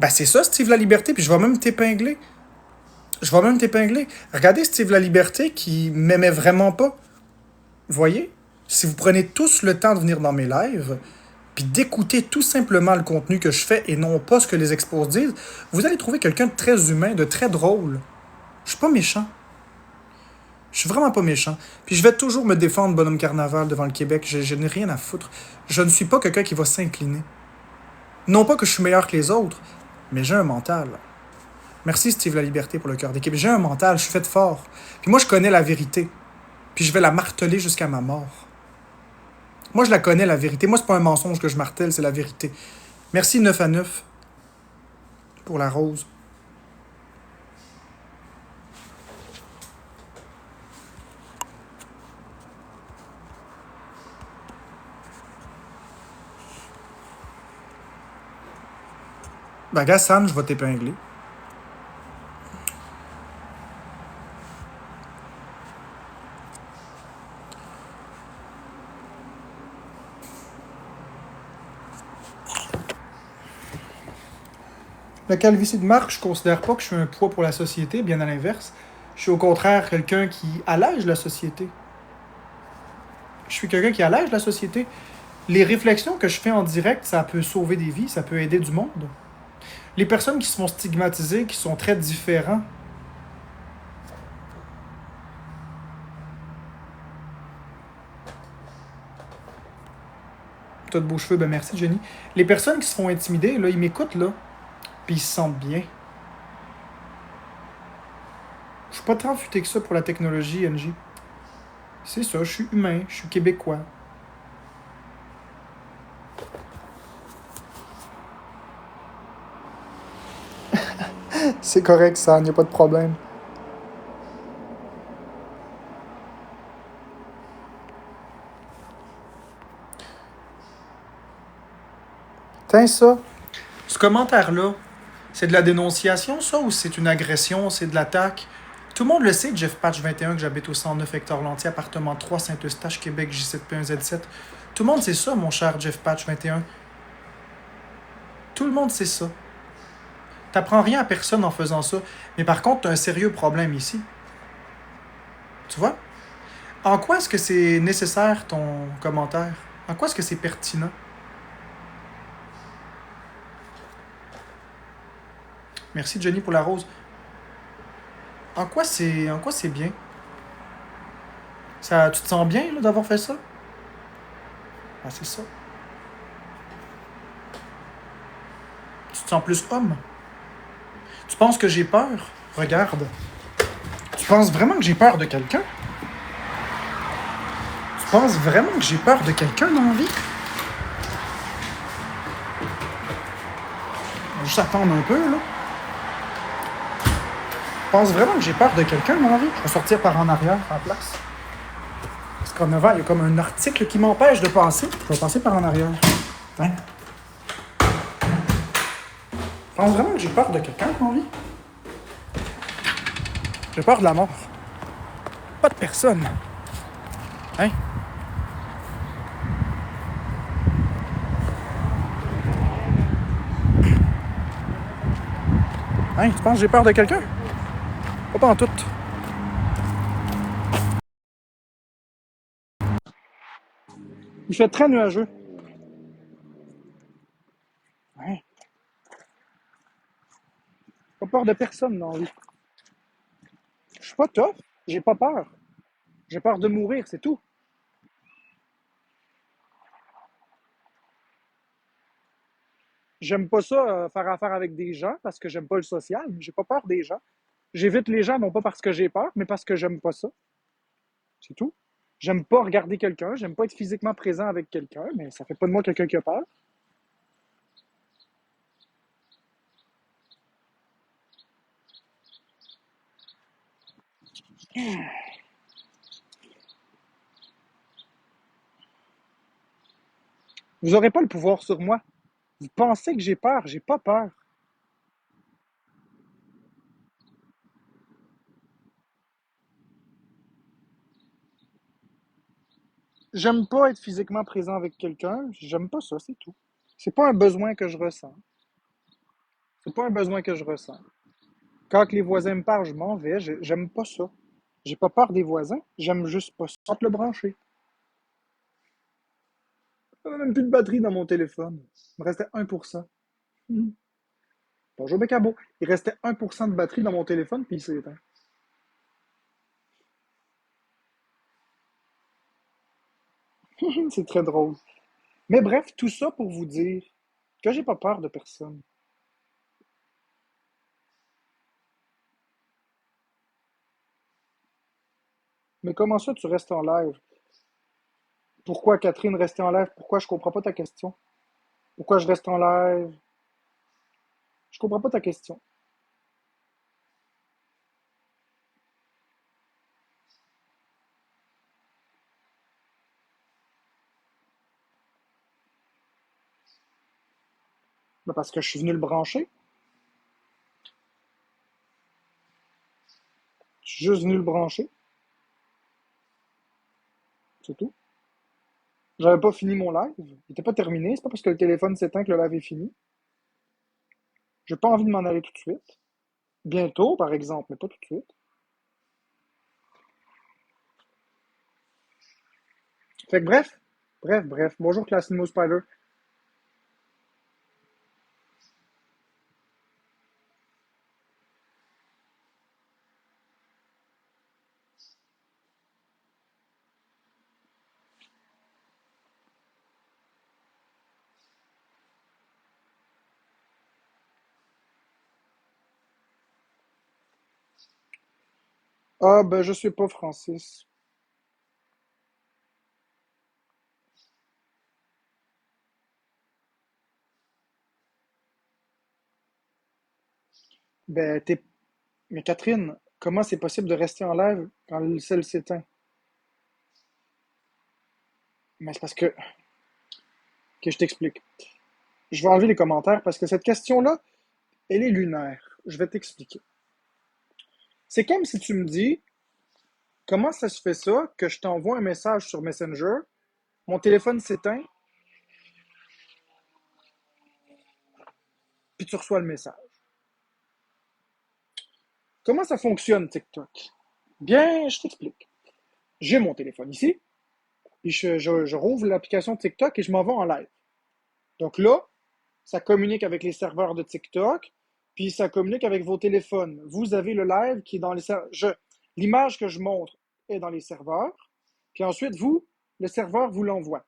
Ben c'est ça, Steve La Liberté, puis je vais même t'épingler. Regardez Steve La Liberté qui m'aimait vraiment pas. Vous voyez? Si vous prenez tous le temps de venir dans mes lives, puis d'écouter tout simplement le contenu que je fais et non pas ce que les expos disent, vous allez trouver quelqu'un de très humain, de très drôle. Je suis pas méchant. Je suis vraiment pas méchant. Puis je vais toujours me défendre, bonhomme carnaval, devant le Québec. Je n'ai rien à foutre. Je ne suis pas quelqu'un qui va s'incliner. Non pas que je suis meilleur que les autres, mais j'ai un mental. Merci Steve La Liberté pour le cœur d'équipe. J'ai un mental, je suis fait fort. Puis moi, je connais la vérité. Puis je vais la marteler jusqu'à ma mort. Moi, je la connais, la vérité. Moi, c'est pas un mensonge que je martèle, c'est la vérité. Merci 9 à 9 pour la rose. Ben, gars, Sam, je vais t'épingler. La calvitie de Marc, je considère pas que je suis un poids pour la société, bien à l'inverse. Je suis au contraire quelqu'un qui allège la société. Je suis quelqu'un qui allège la société. Les réflexions que je fais en direct, ça peut sauver des vies, ça peut aider du monde. Les personnes qui se font stigmatiser, qui sont très différents. T'as de beaux cheveux, ben merci Jenny. Les personnes qui se font intimider, là, ils m'écoutent, là, puis ils se sentent bien. Je suis pas tant futé que ça pour la technologie, NJ. C'est ça, je suis humain, je suis québécois. C'est correct, ça, il n'y a pas de problème. Tiens, ça. Ce commentaire-là, c'est de la dénonciation, ça, ou c'est une agression, c'est de l'attaque? Tout le monde le sait, Jeff Patch 21, que j'habite au 109 Hector Lantier, appartement 3, Saint-Eustache, Québec, J7P1Z7. Tout le monde sait ça, mon cher Jeff Patch 21. Tout le monde sait ça. T'apprends rien à personne en faisant ça. Mais par contre, t'as un sérieux problème ici. Tu vois? En quoi est-ce que c'est nécessaire, ton commentaire? En quoi est-ce que c'est pertinent? Merci, Jenny, pour la rose. En quoi c'est bien? Ça, tu te sens bien, là, d'avoir fait ça? Ah, c'est ça. Tu te sens plus homme? Tu penses que j'ai peur? Regarde. Tu penses vraiment que j'ai peur de quelqu'un? Tu penses vraiment que j'ai peur de quelqu'un dans la vie? On va juste attendre un peu, là. Tu penses vraiment que j'ai peur de quelqu'un dans la vie? Je vais sortir par en arrière, en place. Parce qu'en avant, il y a comme un article qui m'empêche de passer. Je vais passer par en arrière. Hein? Tu penses vraiment que j'ai peur de quelqu'un dans la vie? J'ai peur de la mort. Pas de personne. Hein? Hein? Tu penses que j'ai peur de quelqu'un? Pas en tout. Il fait très nuageux. Ouais. Pas peur de personne dans la vie. Je suis pas tough. J'ai pas peur. J'ai peur de mourir, c'est tout. J'aime pas ça, faire affaire avec des gens parce que j'aime pas le social, mais j'ai pas peur des gens. J'évite les gens non pas parce que j'ai peur, mais parce que j'aime pas ça. C'est tout. J'aime pas regarder quelqu'un, j'aime pas être physiquement présent avec quelqu'un, mais ça fait pas de moi quelqu'un qui a peur. Vous aurez pas le pouvoir sur moi. Vous pensez que j'ai pas peur. J'aime pas être physiquement présent avec quelqu'un, j'aime pas ça, c'est tout. C'est pas un besoin que je ressens. C'est pas un besoin que je ressens. Quand les voisins me parlent, je m'en vais, j'aime pas ça. J'ai pas peur des voisins, j'aime juste pas ça. Sorte le brancher. Il n'y a même plus de batterie dans mon téléphone. Il me restait 1%. Mhm. Bonjour Bécabo. Il restait 1% de batterie dans mon téléphone, puis il s'est éteint. C'est très drôle. Mais bref, tout ça pour vous dire que j'ai pas peur de personne. Mais comment ça, tu restes en live? Pourquoi Catherine restait en live? Pourquoi je comprends pas ta question? Pourquoi je reste en live? Je comprends pas ta question. Ben, parce que je suis venu le brancher. Je suis juste venu le brancher. C'est tout. J'avais pas fini mon live. Il était pas terminé. C'est pas parce que le téléphone s'éteint que le live est fini. J'ai pas envie de m'en aller tout de suite. Bientôt, par exemple, mais pas tout de suite. Fait que bref. Bonjour, Classimo Spider. Ah, ben, je suis pas Francis. Ben, t'es. Mais Catherine, comment c'est possible de rester en live quand le sel s'éteint? Mais c'est parce que je t'explique. Je vais enlever les commentaires parce que cette question-là, elle est lunaire. Je vais t'expliquer. C'est comme si tu me dis, comment ça se fait ça que je t'envoie un message sur Messenger, mon téléphone s'éteint, puis tu reçois le message. Comment ça fonctionne, TikTok? Bien, je t'explique. J'ai mon téléphone ici, puis je rouvre l'application TikTok et je m'en vais en live. Donc là, ça communique avec les serveurs de TikTok, puis ça communique avec vos téléphones. Vous avez le live qui est dans les serveurs. L'image que je montre est dans les serveurs, puis ensuite, vous, le serveur vous l'envoie.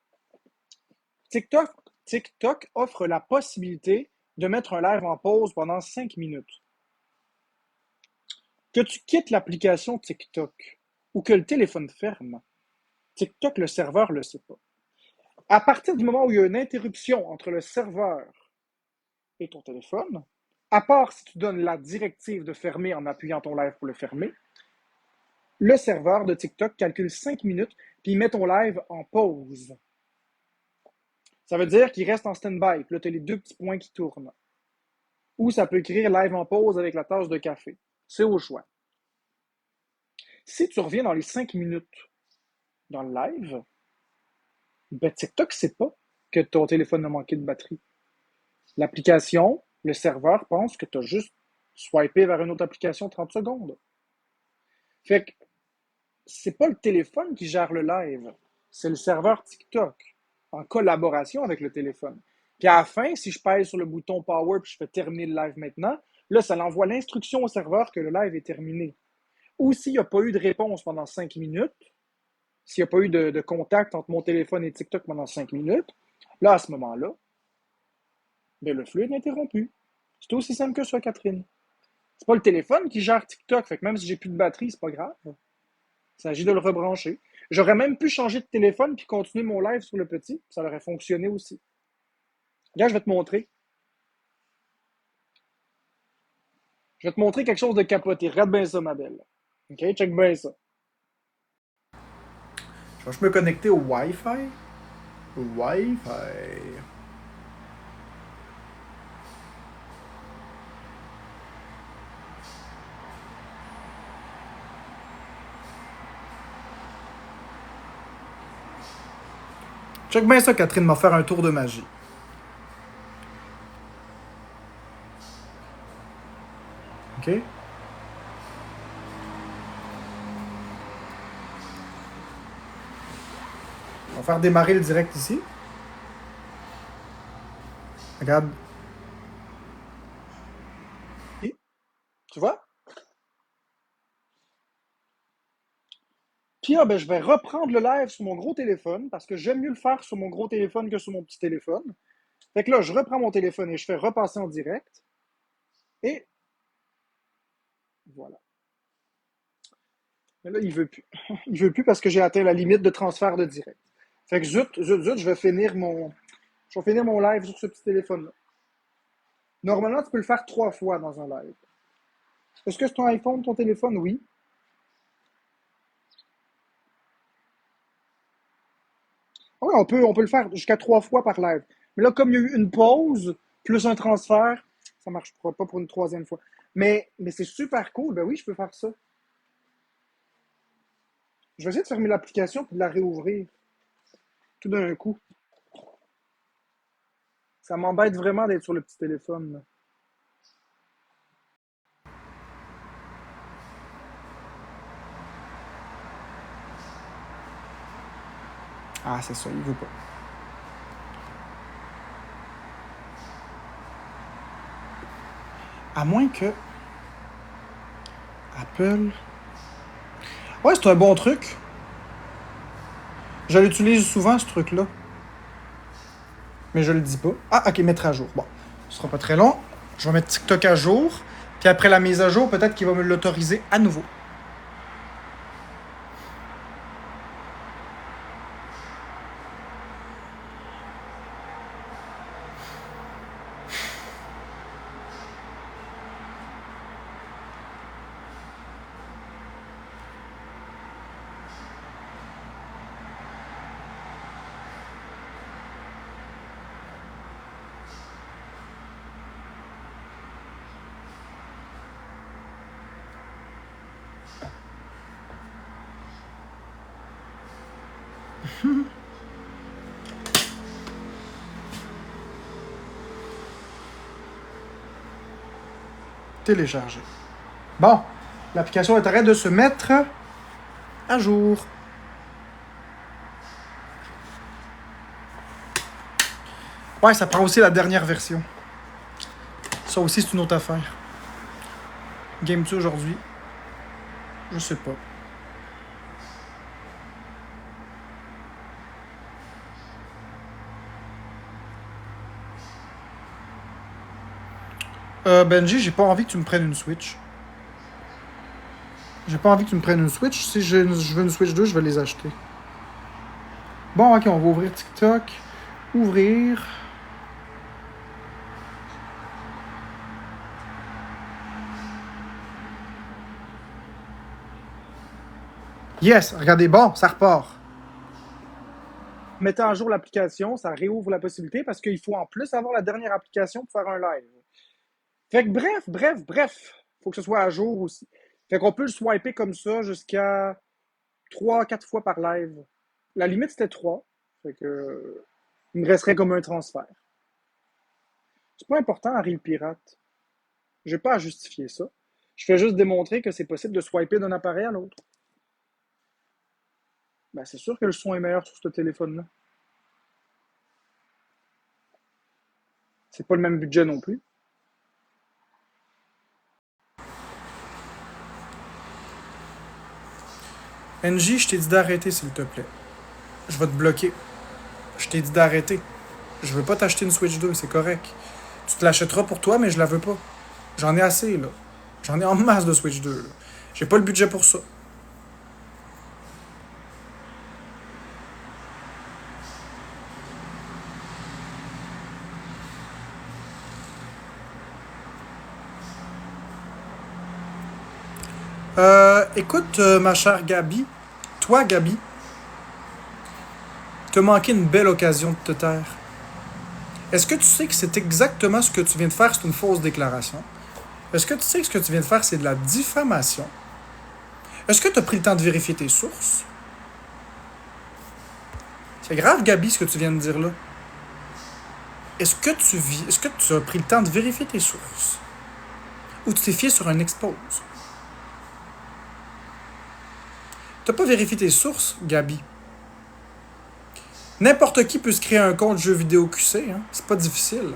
TikTok, TikTok offre la possibilité de mettre un live en pause pendant 5 minutes. Que tu quittes l'application TikTok ou que le téléphone ferme, TikTok, le serveur ne le sait pas. À partir du moment où il y a une interruption entre le serveur et ton téléphone, à part si tu donnes la directive de fermer en appuyant ton live pour le fermer, le serveur de TikTok calcule 5 minutes puis il met ton live en pause. Ça veut dire qu'il reste en stand-by. Puis là, tu as les deux petits points qui tournent. Ou ça peut écrire live en pause avec la tasse de café. C'est au choix. Si tu reviens dans les 5 minutes dans le live, ben TikTok sait pas que ton téléphone a manqué de batterie. L'application, le serveur pense que tu as juste swipé vers une autre application 30 secondes. Fait que c'est pas le téléphone qui gère le live, c'est le serveur TikTok en collaboration avec le téléphone. Puis à la fin, si je pèse sur le bouton Power puis je fais terminer le live maintenant, là, ça l'envoie l'instruction au serveur que le live est terminé. Ou s'il n'y a pas eu de réponse pendant 5 minutes, s'il n'y a pas eu de contact entre mon téléphone et TikTok pendant 5 minutes, là, à ce moment-là, ben, le flux est interrompu. C'est aussi simple que ça, Catherine. C'est pas le téléphone qui gère TikTok, fait que même si j'ai plus de batterie, c'est pas grave. Il s'agit de le rebrancher. J'aurais même pu changer de téléphone puis continuer mon live sur le petit, ça aurait fonctionné aussi. Là, je vais te montrer. Je vais te montrer quelque chose de capoté. Regarde bien ça, ma belle. OK? Check bien ça. Je vais juste me connecter au Wi-Fi. Wi-Fi. Check bien ça, Catherine m'a faire un tour de magie. OK? On va faire démarrer le direct ici. Regarde. Tu vois? Puis là, ben, je vais reprendre le live sur mon gros téléphone parce que j'aime mieux le faire sur mon gros téléphone que sur mon petit téléphone. Fait que là, je reprends mon téléphone et je fais repasser en direct. Et voilà. Mais là, il veut plus. Il veut plus parce que j'ai atteint la limite de transfert de direct. Fait que zut, je vais finir mon live sur ce petit téléphone-là. Normalement, tu peux le faire 3 fois dans un live. Est-ce que c'est ton iPhone, ton téléphone? Oui. Oui, on peut le faire jusqu'à 3 fois par live. Mais là, comme il y a eu une pause, plus un transfert, ça ne marchera pas pour une troisième fois. Mais c'est super cool. Ben oui, je peux faire ça. Je vais essayer de fermer l'application et de la réouvrir tout d'un coup. Ça m'embête vraiment d'être sur le petit téléphone, là. Ah, c'est ça, il veut pas. À moins que Apple. Ouais, c'est un bon truc. Je l'utilise souvent, ce truc-là. Mais je le dis pas. Ah, ok, mettre à jour. Bon, ce sera pas très long. Je vais mettre TikTok à jour. Puis après la mise à jour, peut-être qu'il va me l'autoriser à nouveau. Télécharger. Bon, l'application est en train de se mettre à jour. Ouais, ça prend aussi la dernière version. Ça aussi, c'est une autre affaire. Game-tu aujourd'hui? Je sais pas. Benji, j'ai pas envie que tu me prennes une Switch. J'ai pas envie que tu me prennes une Switch. Si je veux une Switch 2, je vais les acheter. Bon, ok, on va ouvrir TikTok. Ouvrir. Yes, regardez, bon, ça repart. Mettez à jour l'application, ça réouvre la possibilité parce qu'il faut en plus avoir la dernière application pour faire un live. Fait que bref, faut que ce soit à jour aussi. Fait qu'on peut le swiper comme ça jusqu'à 3, 4 fois par live. La limite, c'était 3. Fait que, il me resterait comme un transfert. C'est pas important, Harry le pirate. J'ai pas à justifier ça. Je fais juste démontrer que c'est possible de swiper d'un appareil à l'autre. Ben, c'est sûr que le son est meilleur sur ce téléphone-là. C'est pas le même budget non plus. NJ, je t'ai dit d'arrêter, s'il te plaît. Je vais te bloquer. Je t'ai dit d'arrêter. Je veux pas t'acheter une Switch 2, c'est correct. Tu te l'achèteras pour toi, mais je la veux pas. J'en ai assez, là. J'en ai en masse de Switch 2, là. J'ai pas le budget pour ça. Écoute, ma chère Gabi, toi, Gabi, t'as manqué une belle occasion de te taire. Est-ce que tu sais que c'est exactement ce que tu viens de faire, c'est une fausse déclaration? Est-ce que tu sais que ce que tu viens de faire, c'est de la diffamation? Est-ce que tu as pris le temps de vérifier tes sources? C'est grave, Gabi, ce que tu viens de dire là. Est-ce que tu as pris le temps de vérifier tes sources? Ou tu t'es fié sur un expose? T'as pas vérifié tes sources, Gabi. N'importe qui peut se créer un compte jeu vidéo QC, hein? C'est pas difficile.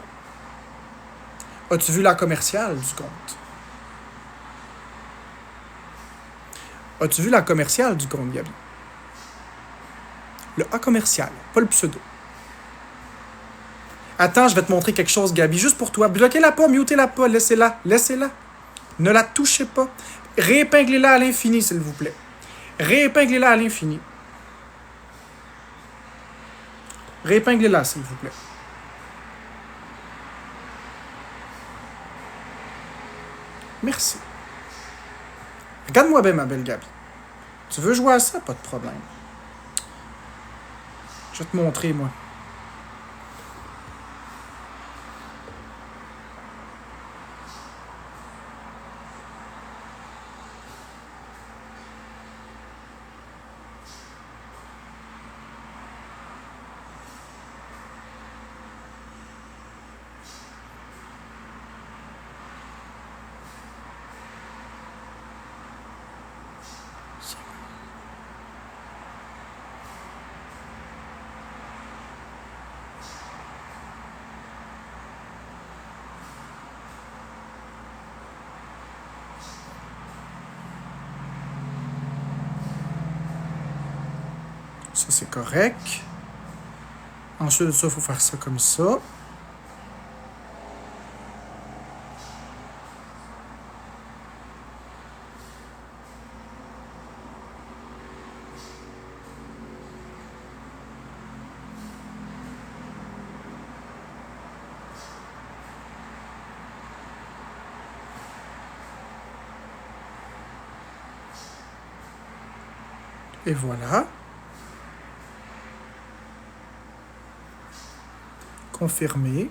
As-tu vu la commerciale du compte? As-tu vu la commerciale du compte, Gabi? Le A commercial, pas le pseudo. Attends, je vais te montrer quelque chose, Gabi, juste pour toi. Bloquez-la pas, mutez-la pas, laissez-la, laissez-la. Ne la touchez pas. Réépinglez-la à l'infini, s'il vous plaît. Réépinglez-la à l'infini. Réépinglez-la, s'il vous plaît. Merci. Regarde-moi bien, ma belle Gabi. Tu veux jouer à ça? Pas de problème. Je vais te montrer, moi. Ça, c'est correct. Ensuite de ça, il faut faire ça comme ça. Et voilà. Confirmer.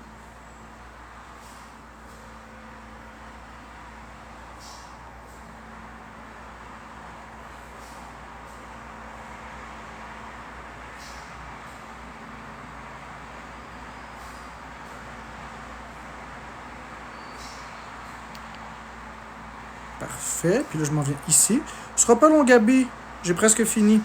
Parfait. Puis là, je m'en viens ici. Ce sera pas long, Gabi. J'ai presque fini.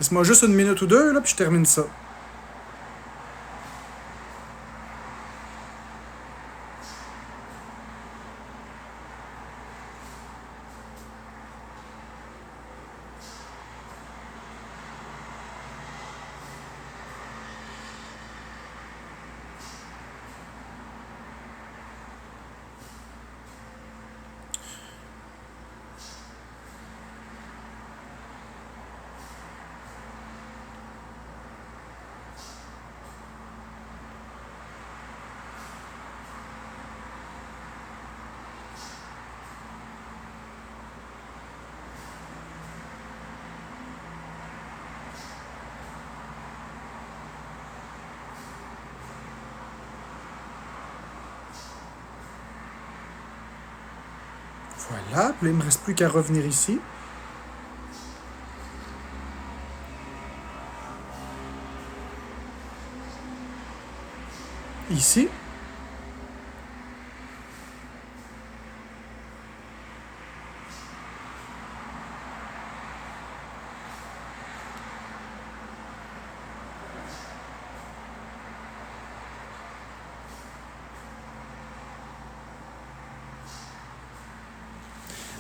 Laisse-moi juste une minute ou deux, là, puis je termine ça. Voilà, puis là, il ne me reste plus qu'à revenir ici. Ici.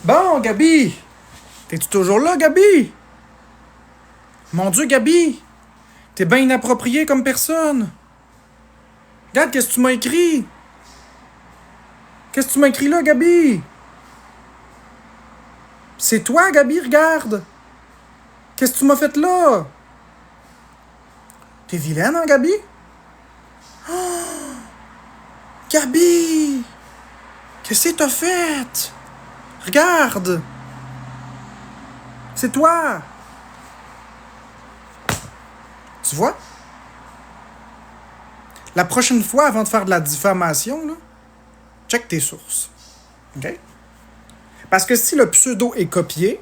Bon, Gabi! T'es-tu toujours là, Gabi? Mon Dieu, Gabi! T'es bien inapproprié comme personne! Regarde, qu'est-ce que tu m'as écrit? Qu'est-ce que tu m'as écrit là, Gabi? C'est toi, Gabi, regarde! Qu'est-ce que tu m'as fait là? T'es vilaine, hein, Gabi? Gabi! Qu'est-ce que t'as fait? Regarde! C'est toi! Tu vois? La prochaine fois, avant de faire de la diffamation, là, check tes sources. OK? Parce que si le pseudo est copié,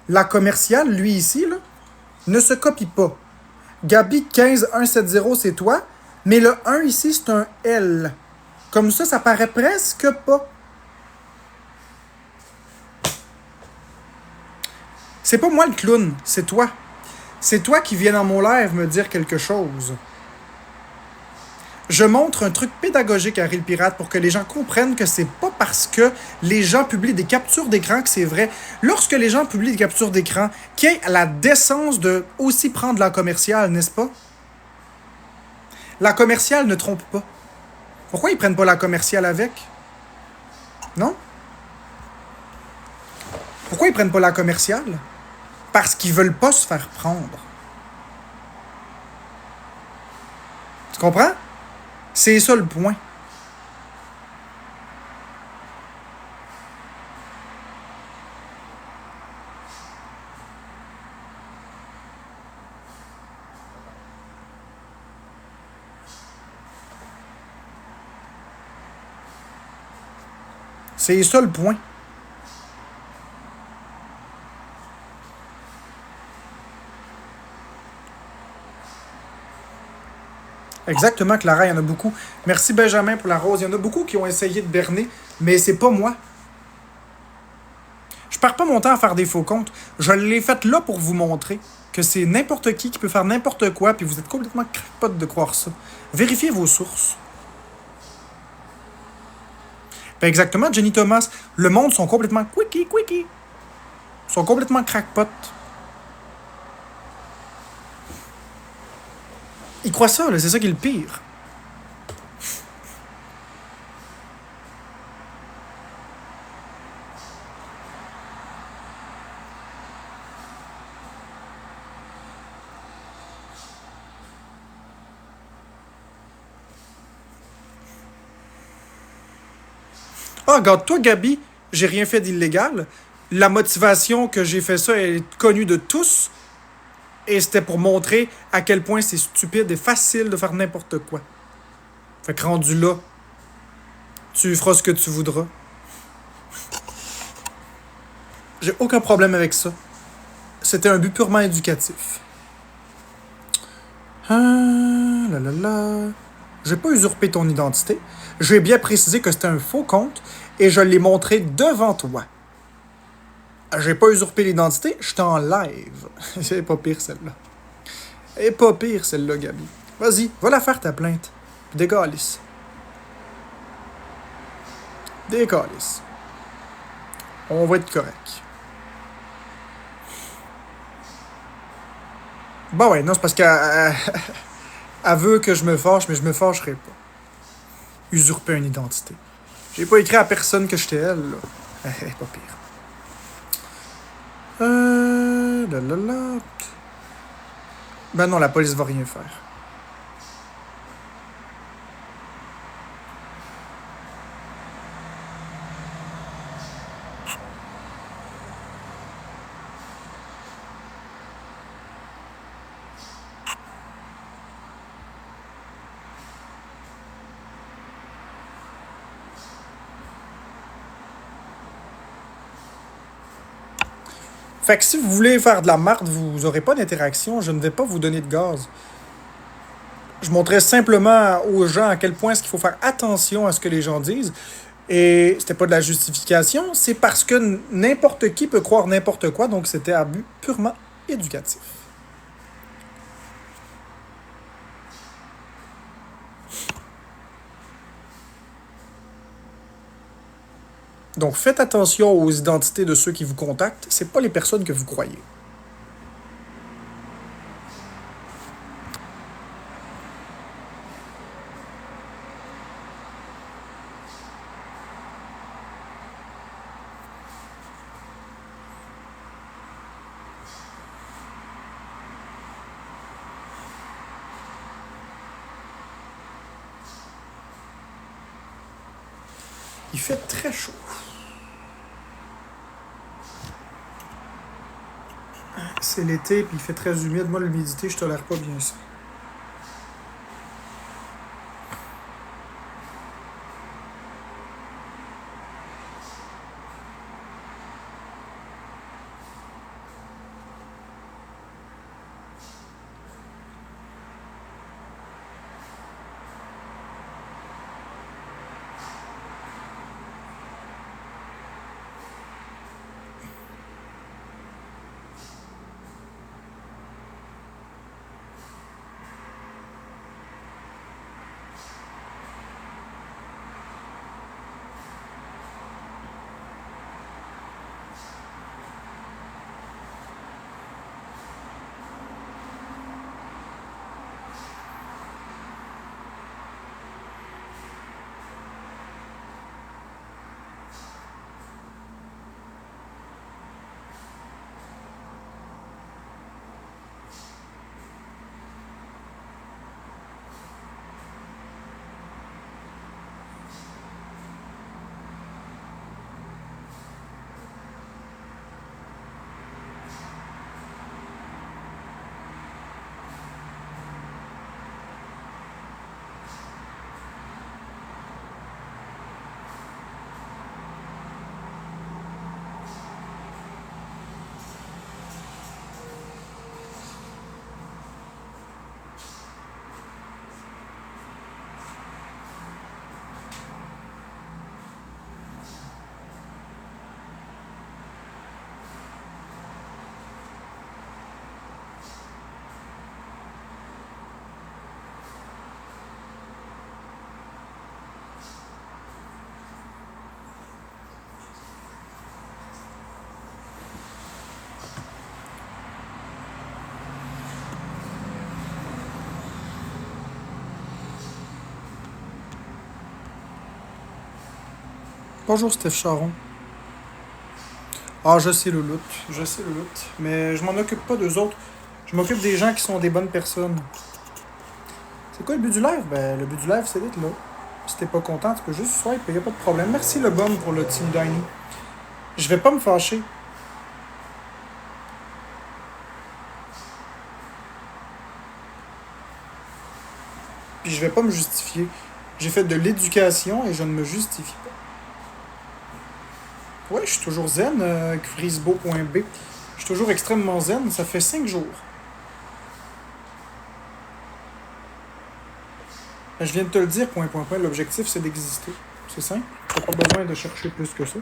la commerciale, lui ici, là, ne se copie pas. Gabi 15170, c'est toi, mais le 1 ici, c'est un L. Comme ça paraît presque pas. C'est pas moi le clown, c'est toi. C'est toi qui viens dans mon live me dire quelque chose. Je montre un truc pédagogique à Reel Pirate pour que les gens comprennent que c'est pas parce que les gens publient des captures d'écran que c'est vrai. Lorsque les gens publient des captures d'écran, qu'il y ait la décence de aussi prendre la commerciale, n'est-ce pas? La commerciale ne trompe pas. Pourquoi ils prennent pas la commerciale avec? Non? Pourquoi ils prennent pas la commerciale? Parce qu'ils veulent pas se faire prendre. Tu comprends? C'est ça le point. C'est ça le point. Exactement, Clara, il y en a beaucoup. Merci Benjamin pour la rose. Il y en a beaucoup qui ont essayé de berner, mais c'est pas moi. Je perds pas mon temps à faire des faux comptes. Je l'ai fait là pour vous montrer que c'est n'importe qui peut faire n'importe quoi, puis vous êtes complètement crackpot de croire ça. Vérifiez vos sources. Ben exactement, Jenny Thomas. Le monde sont complètement quickie. Ils sont complètement crackpot. Ils croient ça, là, c'est ça qui est le pire. Ah, regarde, toi, Gabi, j'ai rien fait d'illégal. La motivation que j'ai fait ça est connue de tous. Et c'était pour montrer à quel point c'est stupide et facile de faire n'importe quoi. Fait que rendu là, tu feras ce que tu voudras. J'ai aucun problème avec ça. C'était un but purement éducatif. Ah, là là là. J'ai pas usurpé ton identité. J'ai bien précisé que c'était un faux compte et je l'ai montré devant toi. J'ai pas usurpé l'identité, je suis en live. C'est pas pire celle-là. Et pas pire celle-là, Gabi. Vas-y, va la faire ta plainte. Décalisse. Décalisse. On va être correct. Bah ouais, non, c'est parce qu'elle elle veut que je me fâche, mais je me fâcherai pas. Usurper une identité. J'ai pas écrit à personne que j'étais elle, là. Pas pire. Là, là, là. Ben non, la police va rien faire. Fait que si vous voulez faire de la marde, vous aurez pas d'interaction, je ne vais pas vous donner de gaz. Je montrais simplement aux gens à quel point est-ce qu'il faut faire attention à ce que les gens disent. Et c'était pas de la justification, c'est parce que n'importe qui peut croire n'importe quoi, donc c'était à but purement éducatif. Donc faites attention aux identités de ceux qui vous contactent, c'est pas les personnes que vous croyez. Il fait très chaud. C'est l'été, puis il fait très humide. Moi, l'humidité, je tolère pas bien ça. Bonjour, Steph Charon. Ah, je sais, Louloute. Je sais, Louloute. Mais je m'en occupe pas d'eux autres. Je m'occupe des gens qui sont des bonnes personnes. C'est quoi le but du live? Ben, le but du live, c'est d'être là. Si t'es pas content, tu peux juste swipe, y a pas de problème. Merci le bum pour le Team Dining. Je vais pas me fâcher. Puis je vais pas me justifier. J'ai fait de l'éducation et je ne me justifie pas. Ouais, je suis toujours zen, frisbo.b. Je suis toujours extrêmement zen, ça fait 5 jours. Ben, je viens de te le dire, point, point, point, l'objectif c'est d'exister. C'est simple, t'as pas besoin de chercher plus que ça.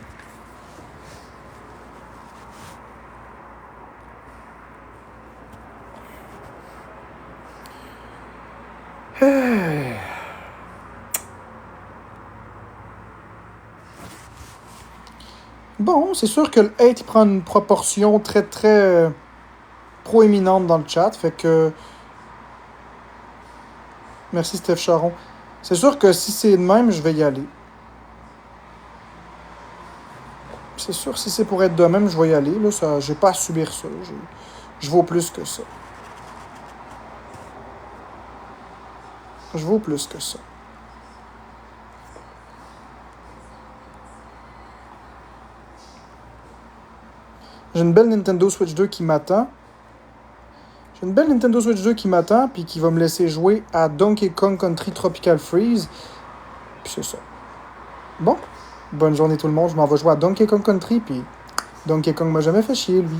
Bon, c'est sûr que le hate il prend une proportion très très proéminente dans le chat, fait que merci Steph Charon. C'est sûr que si c'est de même, je vais y aller. C'est sûr, si c'est pour être de même, je vais y aller. Là, ça, j'ai pas à subir ça. Je vaux plus que ça. Je vaux plus que ça. J'ai une belle Nintendo Switch 2 qui m'attend. J'ai une belle Nintendo Switch 2 qui m'attend, puis qui va me laisser jouer à Donkey Kong Country Tropical Freeze. Puis c'est ça. Bon, bonne journée tout le monde. Je m'en vais jouer à Donkey Kong Country, puis Donkey Kong m'a jamais fait chier, lui.